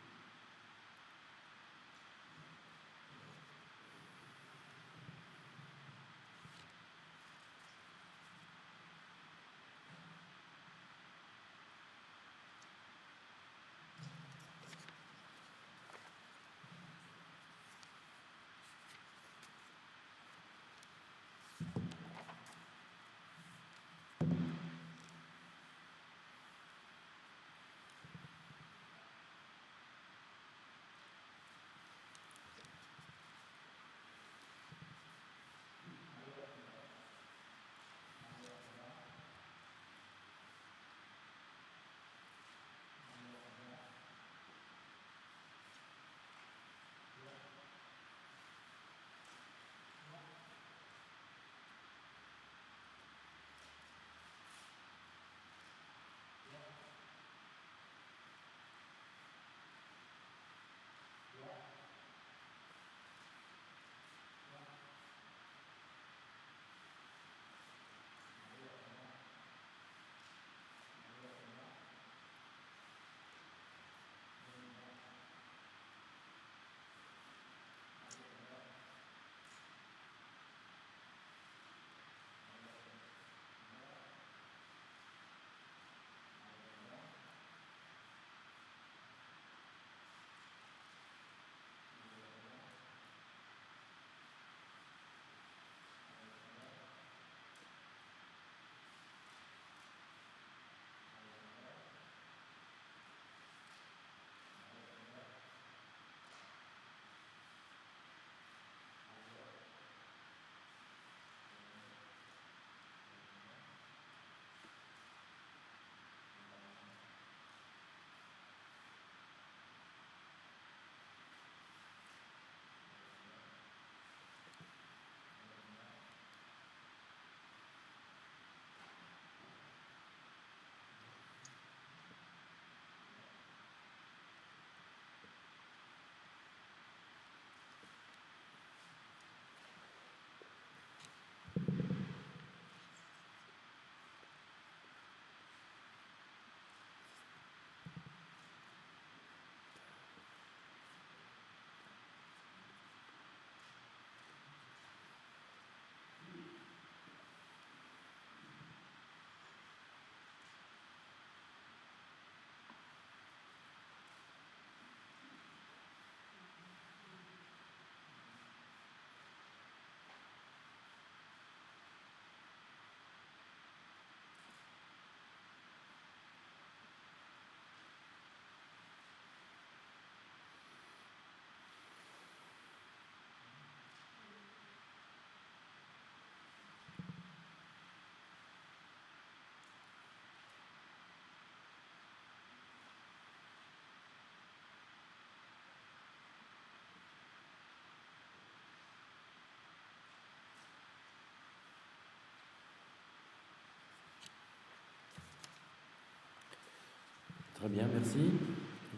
Très bien, merci.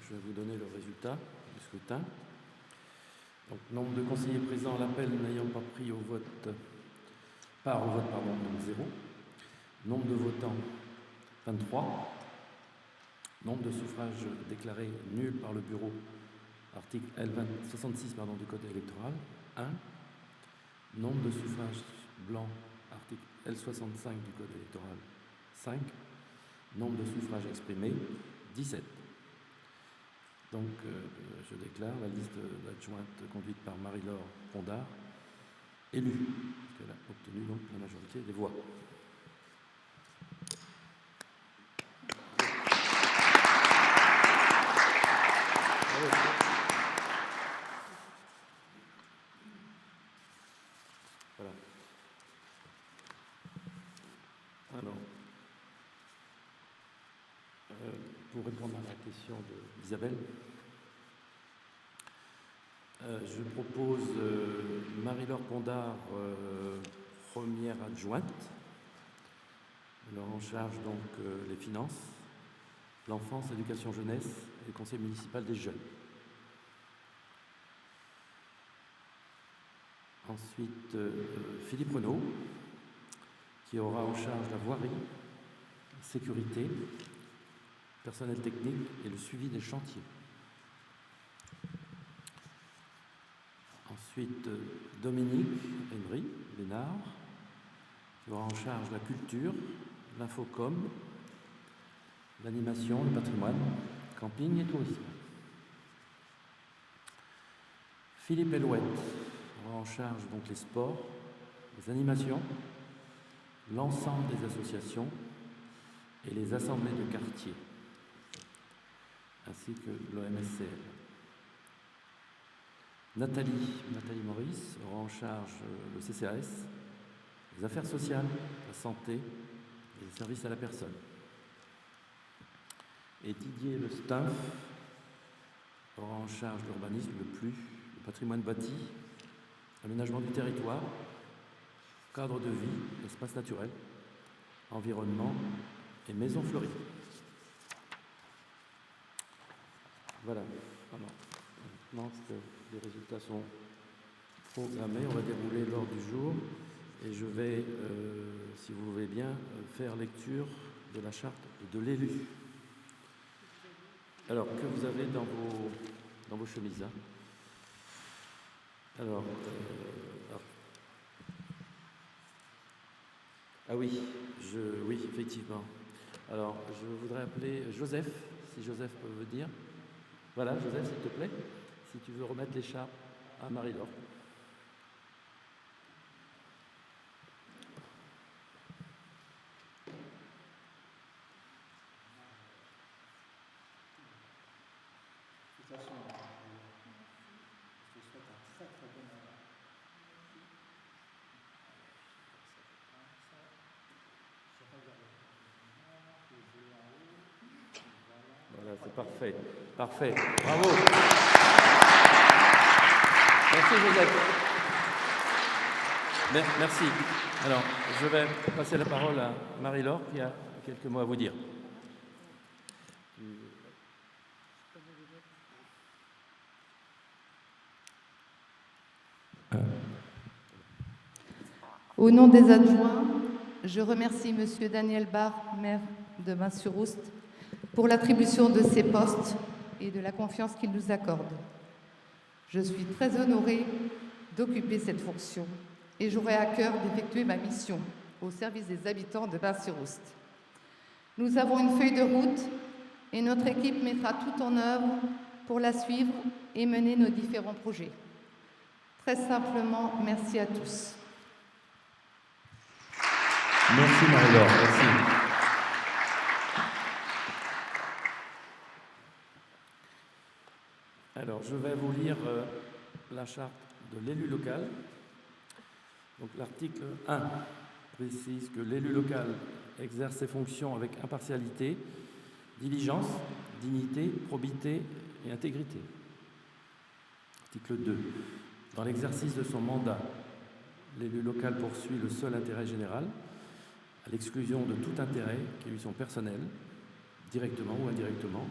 Je vais vous donner le résultat du scrutin. Donc, nombre de conseillers présents à l'appel n'ayant pas pris au vote, part au vote, pardon, donc 0. Nombre de votants, 23. Nombre de suffrages déclarés nuls par le bureau, article L66 du Code électoral, 1. Nombre de suffrages blancs, article L65 du Code électoral, 5. Nombre de suffrages exprimés, 17. Donc, je déclare la liste d'adjointes conduite par Marie-Laure Pondard élue, puisqu'elle a obtenu donc la majorité des voix. Voilà. Alors, pour répondre à la question d'Isabelle, je propose Marie-Laure Pondard, première adjointe, alors en charge donc les finances, l'enfance, l'éducation jeunesse et le conseil municipal des jeunes. Ensuite, Philippe Renaud, qui aura en charge la voirie, la sécurité, personnel technique et le suivi des chantiers. Ensuite, Dominique Henry Bénard, qui aura en charge la culture, l'infocom, l'animation, le patrimoine, camping et tourisme. Philippe Elouette aura en charge donc les sports, les animations, l'ensemble des associations et les assemblées de quartier, ainsi que l'OMSCL. Nathalie Maurice aura en charge le CCAS, les affaires sociales, la santé et les services à la personne. Et Didier Le Stumpf aura en charge l'urbanisme, le patrimoine bâti, l'aménagement du territoire, cadre de vie, espace naturel, environnement et maison fleurie. Voilà. Alors, maintenant que les résultats sont programmés, on va dérouler l'ordre du jour et je vais, si vous voulez bien, faire lecture de la charte de l'élu. Alors, que vous avez dans vos chemises. Hein. Alors, ah oui, oui, effectivement. Alors, je voudrais appeler Joseph, si Joseph peut venir. Voilà, Joseph, s'il te plaît, si tu veux remettre l'écharpe à Marie-Laure. Voilà, c'est parfait. Parfait. Bravo. Merci, Joseph. Merci. Alors, je vais passer la parole à Marie-Laure qui a quelques mots à vous dire. Au nom des adjoints, je remercie Monsieur Daniel Barre, maire de Vins-sur-Oust, pour l'attribution de ces postes et de la confiance qu'il nous accorde. Je suis très honorée d'occuper cette fonction et j'aurai à cœur d'effectuer ma mission au service des habitants de Vins-sur-Oust. Nous avons une feuille de route et notre équipe mettra tout en œuvre pour la suivre et mener nos différents projets. Très simplement, merci à tous. Merci Marie-Laure, merci. Alors, je vais vous lire la charte de l'élu local. Donc, l'article 1 précise que l'élu local exerce ses fonctions avec impartialité, diligence, dignité, probité et intégrité. Article 2. Dans l'exercice de son mandat, l'élu local poursuit le seul intérêt général, à l'exclusion de tout intérêt qui lui sont personnels, directement ou indirectement,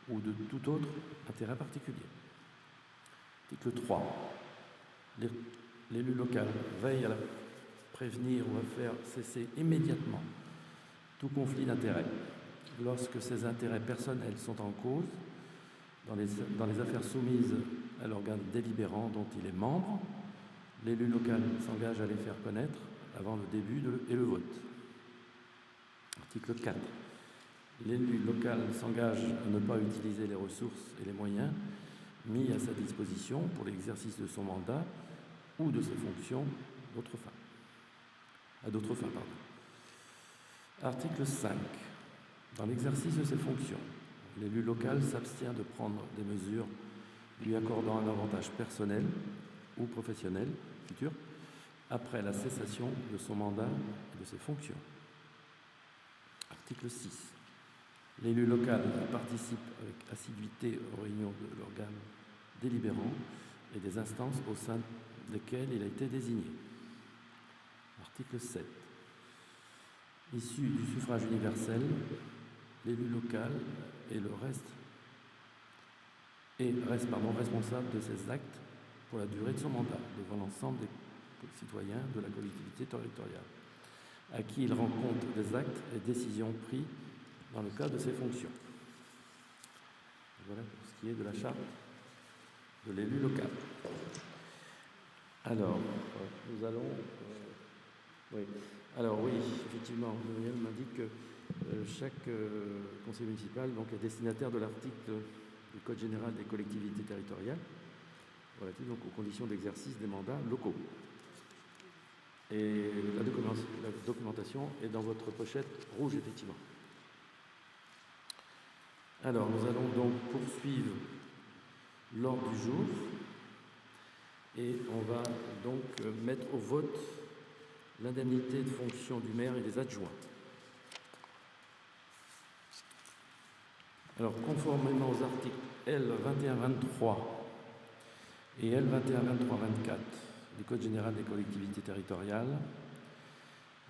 ou de tout autre intérêt particulier. Article 3. L'élu local veille à prévenir ou à faire cesser immédiatement tout conflit d'intérêts lorsque ces intérêts personnels sont en cause dans les affaires soumises à l'organe délibérant dont il est membre. L'élu local s'engage à les faire connaître avant le début et le vote. Article 4. L'élu local s'engage à ne pas utiliser les ressources et les moyens mis à sa disposition pour l'exercice de son mandat ou de ses fonctions à d'autres fins. Article 5. Dans l'exercice de ses fonctions, l'élu local s'abstient de prendre des mesures lui accordant un avantage personnel ou professionnel futur après la cessation de son mandat et de ses fonctions. Article 6. L'élu local participe avec assiduité aux réunions de l'organe délibérant et des instances au sein desquelles il a été désigné. Article 7. Issu du suffrage universel, l'élu local reste responsable de ses actes pour la durée de son mandat devant l'ensemble des citoyens de la collectivité territoriale, à qui il rend compte des actes et décisions pris dans le cadre de ses fonctions. Voilà pour ce qui est de la charte de l'élu local. Alors, nous allons... oui. Alors oui, effectivement, Muriel m'indique que chaque conseiller municipal donc, est destinataire de l'article du Code général des collectivités territoriales relatif donc, aux conditions d'exercice des mandats locaux. Et la documentation est dans votre pochette rouge, effectivement. Alors, nous allons donc poursuivre l'ordre du jour et on va donc mettre au vote l'indemnité de fonction du maire et des adjoints. Alors, conformément aux articles L2123 et L2123-24 du Code général des collectivités territoriales,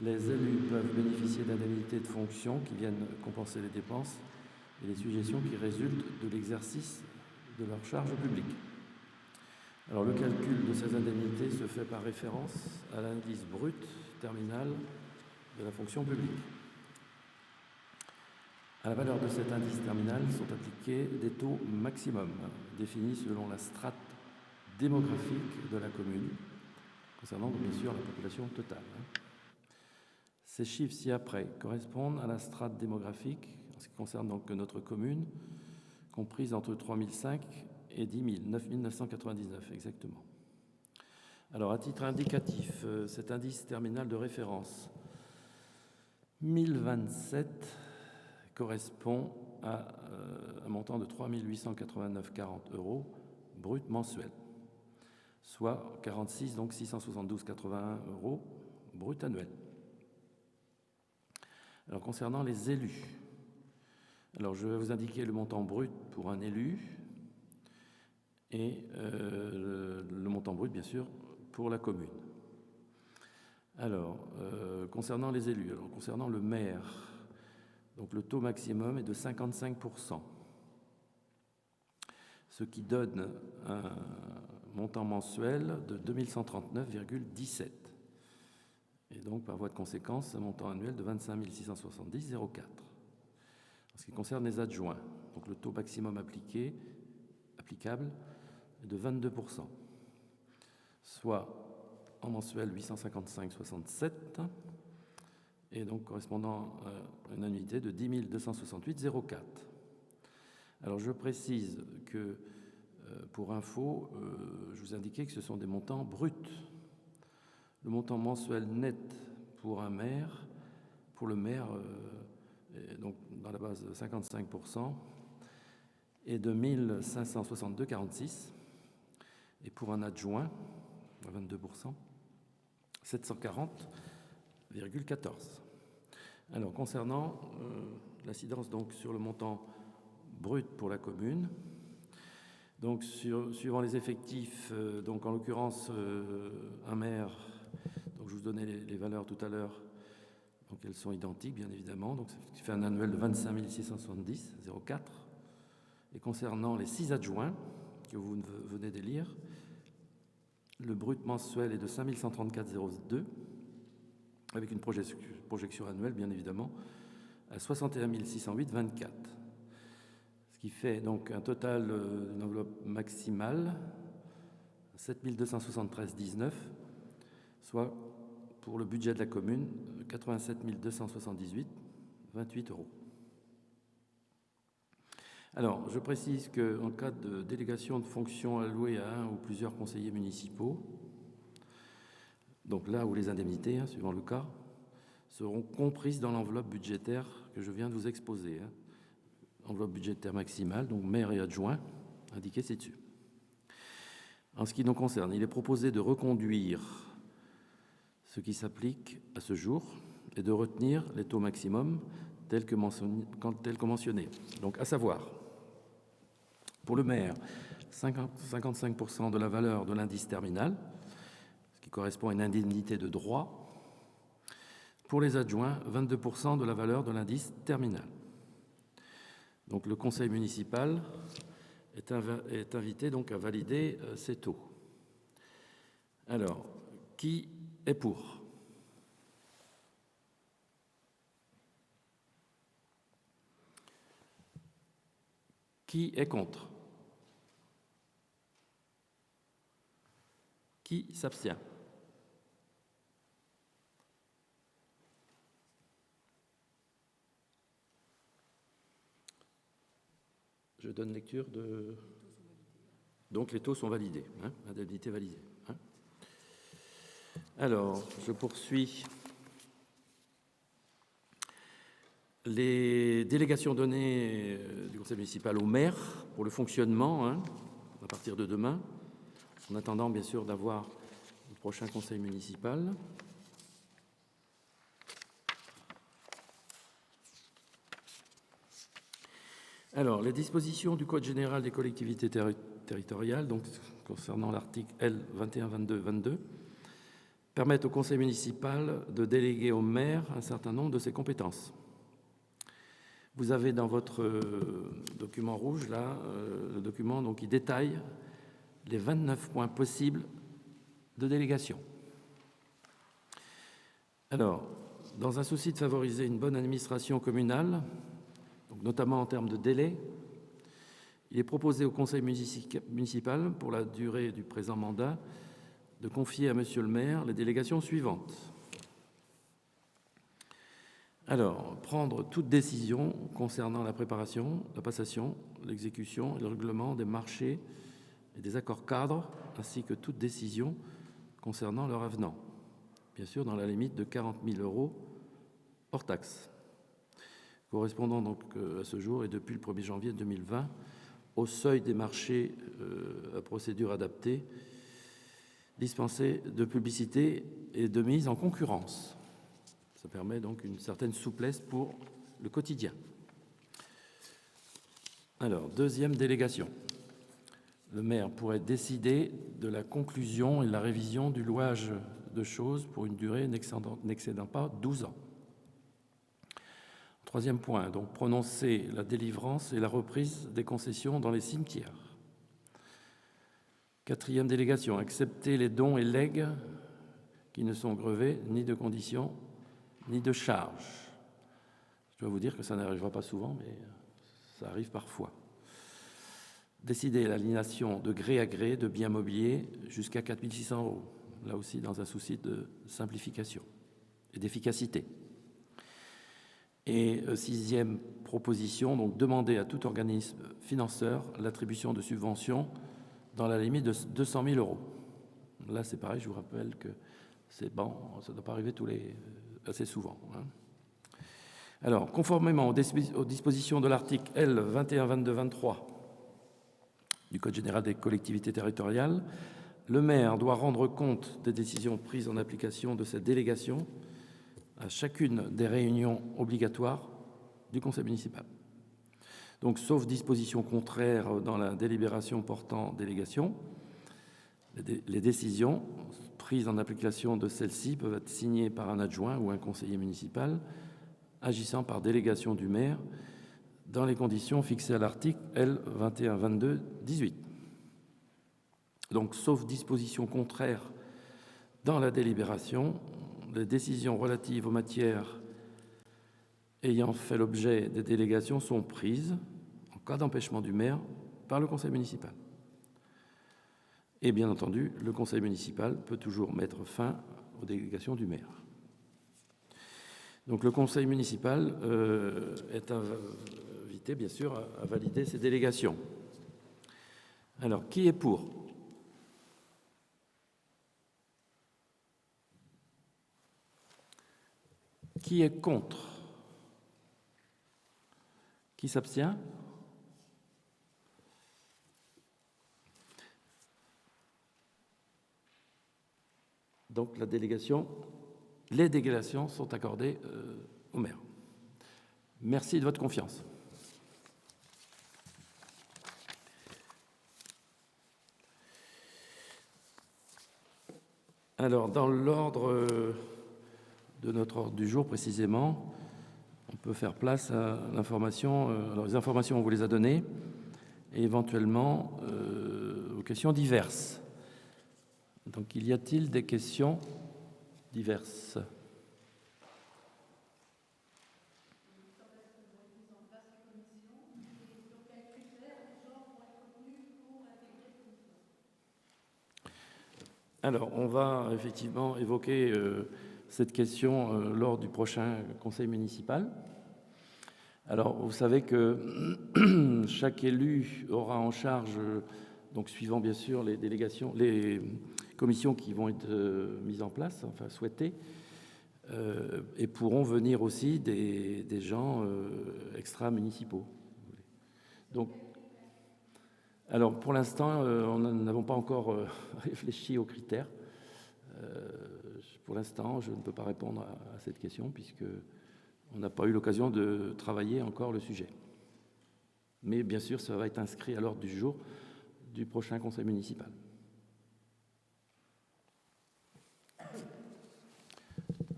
les élus peuvent bénéficier d'indemnités de fonction qui viennent compenser les dépenses et les sujétions qui résultent de l'exercice de leurs charges publiques. Alors, le calcul de ces indemnités se fait par référence à l'indice brut terminal de la fonction publique. À la valeur de cet indice terminal sont appliqués des taux maximums définis selon la strate démographique de la commune, concernant bien sûr la population totale. Ces chiffres ci-après correspondent à la strate démographique en ce qui concerne donc notre commune, comprise entre 3005 et 10 000, 9 999 exactement. Alors, à titre indicatif, cet indice terminal de référence 1027 correspond à un montant de 3 889,40 € brut mensuel, soit 46 donc 672,81 € brut annuel. Alors, concernant les élus, alors je vais vous indiquer le montant brut pour un élu et le montant brut, bien sûr, pour la commune. Alors, concernant les élus, concernant le maire, donc le taux maximum est de 55%, ce qui donne un montant mensuel de 2139,17. Et donc, par voie de conséquence, un montant annuel de 25 670,04. En ce qui concerne les adjoints, donc le taux maximum applicable est de 22%, soit en mensuel 855,67, et donc correspondant à une annuité de 10 268,04. Alors je précise que, pour info, je vous indiquais que ce sont des montants bruts. Le montant mensuel net pour le maire, donc dans la base de 55%, est de 1562,46, et pour un adjoint, à 22%, 740,14. Alors, concernant l'incidence donc sur le montant brut pour la commune, donc suivant les effectifs, donc en l'occurrence un maire, donc je vous donnais les valeurs tout à l'heure, Donc elles sont identiques, bien évidemment. Donc ça fait un annuel de 25 670,04. Et concernant les 6 adjoints que vous venez d'élire, le brut mensuel est de 5 134,02, avec une projection annuelle, bien évidemment, à 61 608,24. Ce qui fait donc un total d'une enveloppe maximale, 7 273,19, soit pour le budget de la commune, 87 278,28 euros. Alors, je précise qu'en cas de délégation de fonctions allouées à un ou plusieurs conseillers municipaux, donc là où les indemnités, suivant le cas, seront comprises dans l'enveloppe budgétaire que je viens de vous exposer. Enveloppe budgétaire maximale, donc maire et adjoint, indiqué ci-dessus. En ce qui nous concerne, il est proposé de reconduire ce qui s'applique à ce jour et de retenir les taux maximums tels que mentionnés. Donc, à savoir, pour le maire, 55% de la valeur de l'indice terminal, ce qui correspond à une indemnité de droit. Pour les adjoints, 22% de la valeur de l'indice terminal. Donc, le conseil municipal est invité donc à valider ces taux. Alors, qui est pour? Qui est contre? Qui s'abstient? Je donne lecture de... Donc les taux sont validés, indemnité validée. Alors, je poursuis. Les délégations données du conseil municipal au maire pour le fonctionnement, à partir de demain, en attendant bien sûr d'avoir le prochain conseil municipal. Alors, les dispositions du Code général des collectivités territoriales, donc concernant l'article L 2122-22, permettent au conseil municipal de déléguer au maire un certain nombre de ses compétences. Vous avez dans votre document rouge, là, le document donc, qui détaille les 29 points possibles de délégation. Alors, dans un souci de favoriser une bonne administration communale, donc notamment en termes de délai, il est proposé au conseil municipal, pour la durée du présent mandat, de confier à monsieur le maire les délégations suivantes. Alors, prendre toute décision concernant la préparation, la passation, l'exécution et le règlement des marchés et des accords cadres, ainsi que toute décision concernant leur avenant, bien sûr dans la limite de 40 000 € hors taxe, correspondant donc à ce jour et depuis le 1er janvier 2020 au seuil des marchés à procédure adaptée, dispensés de publicité et de mise en concurrence. Ça permet donc une certaine souplesse pour le quotidien. Alors, deuxième délégation. Le maire pourrait décider de la conclusion et de la révision du louage de choses pour une durée n'excédant pas 12 ans. Troisième point, donc prononcer la délivrance et la reprise des concessions dans les cimetières. Quatrième délégation, accepter les dons et legs qui ne sont grevés ni de conditions ni de charges. Je dois vous dire que ça n'arrivera pas souvent, mais ça arrive parfois. Décider l'aliénation de gré à gré de biens mobiliers jusqu'à 4 600 €, là aussi dans un souci de simplification et d'efficacité. Et sixième proposition, donc demander à tout organisme financeur l'attribution de subventions dans la limite de 200 000 €. Là, c'est pareil, je vous rappelle que c'est bon, ça ne doit pas arriver assez souvent. Alors, conformément aux dispositions de l'article L 2122-23 du Code général des collectivités territoriales, le maire doit rendre compte des décisions prises en application de cette délégation à chacune des réunions obligatoires du conseil municipal. Donc, sauf disposition contraire dans la délibération portant délégation, les décisions prises en application de celle-ci peuvent être signées par un adjoint ou un conseiller municipal agissant par délégation du maire dans les conditions fixées à l'article L. 2122-18. Donc, sauf disposition contraire dans la délibération, les décisions relatives aux matières ayant fait l'objet des délégations sont prises, en cas d'empêchement du maire, par le conseil municipal. Et bien entendu, le conseil municipal peut toujours mettre fin aux délégations du maire. Donc le conseil municipal est invité, bien sûr, à valider ces délégations. Alors, qui est pour ? Qui est contre ? Qui s'abstient ? Donc les délégations sont accordées au maire. Merci de votre confiance. Alors, dans l'ordre de notre ordre du jour précisément, on peut faire place à l'information. Alors, les informations, on vous les a données, et éventuellement aux questions diverses. Donc, y a-t-il des questions diverses ? Alors, on va effectivement évoquer cette question lors du prochain conseil municipal. Alors, vous savez que chaque élu aura en charge, donc suivant bien sûr les délégations, les commissions qui vont être mises en place, enfin souhaitées, et pourront venir aussi des gens extra-municipaux. Donc, alors pour l'instant, nous n'avons pas encore réfléchi aux critères. Pour l'instant, je ne peux pas répondre à cette question puisque on n'a pas eu l'occasion de travailler encore le sujet. Mais bien sûr, ça va être inscrit à l'ordre du jour du prochain conseil municipal.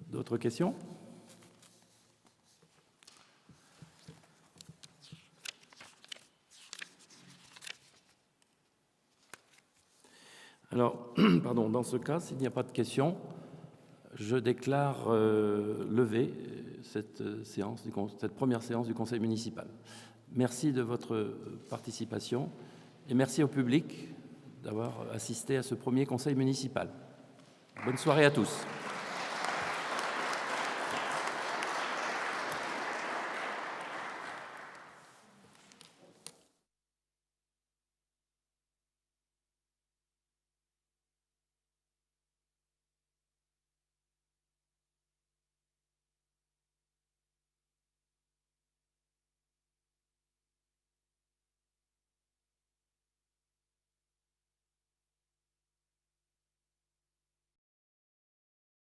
D'autres questions ? Alors, pardon, dans ce cas, s'il n'y a pas de questions, je déclare levée cette première séance du conseil municipal. Merci de votre participation et merci au public d'avoir assisté à ce premier conseil municipal. Bonne soirée à tous.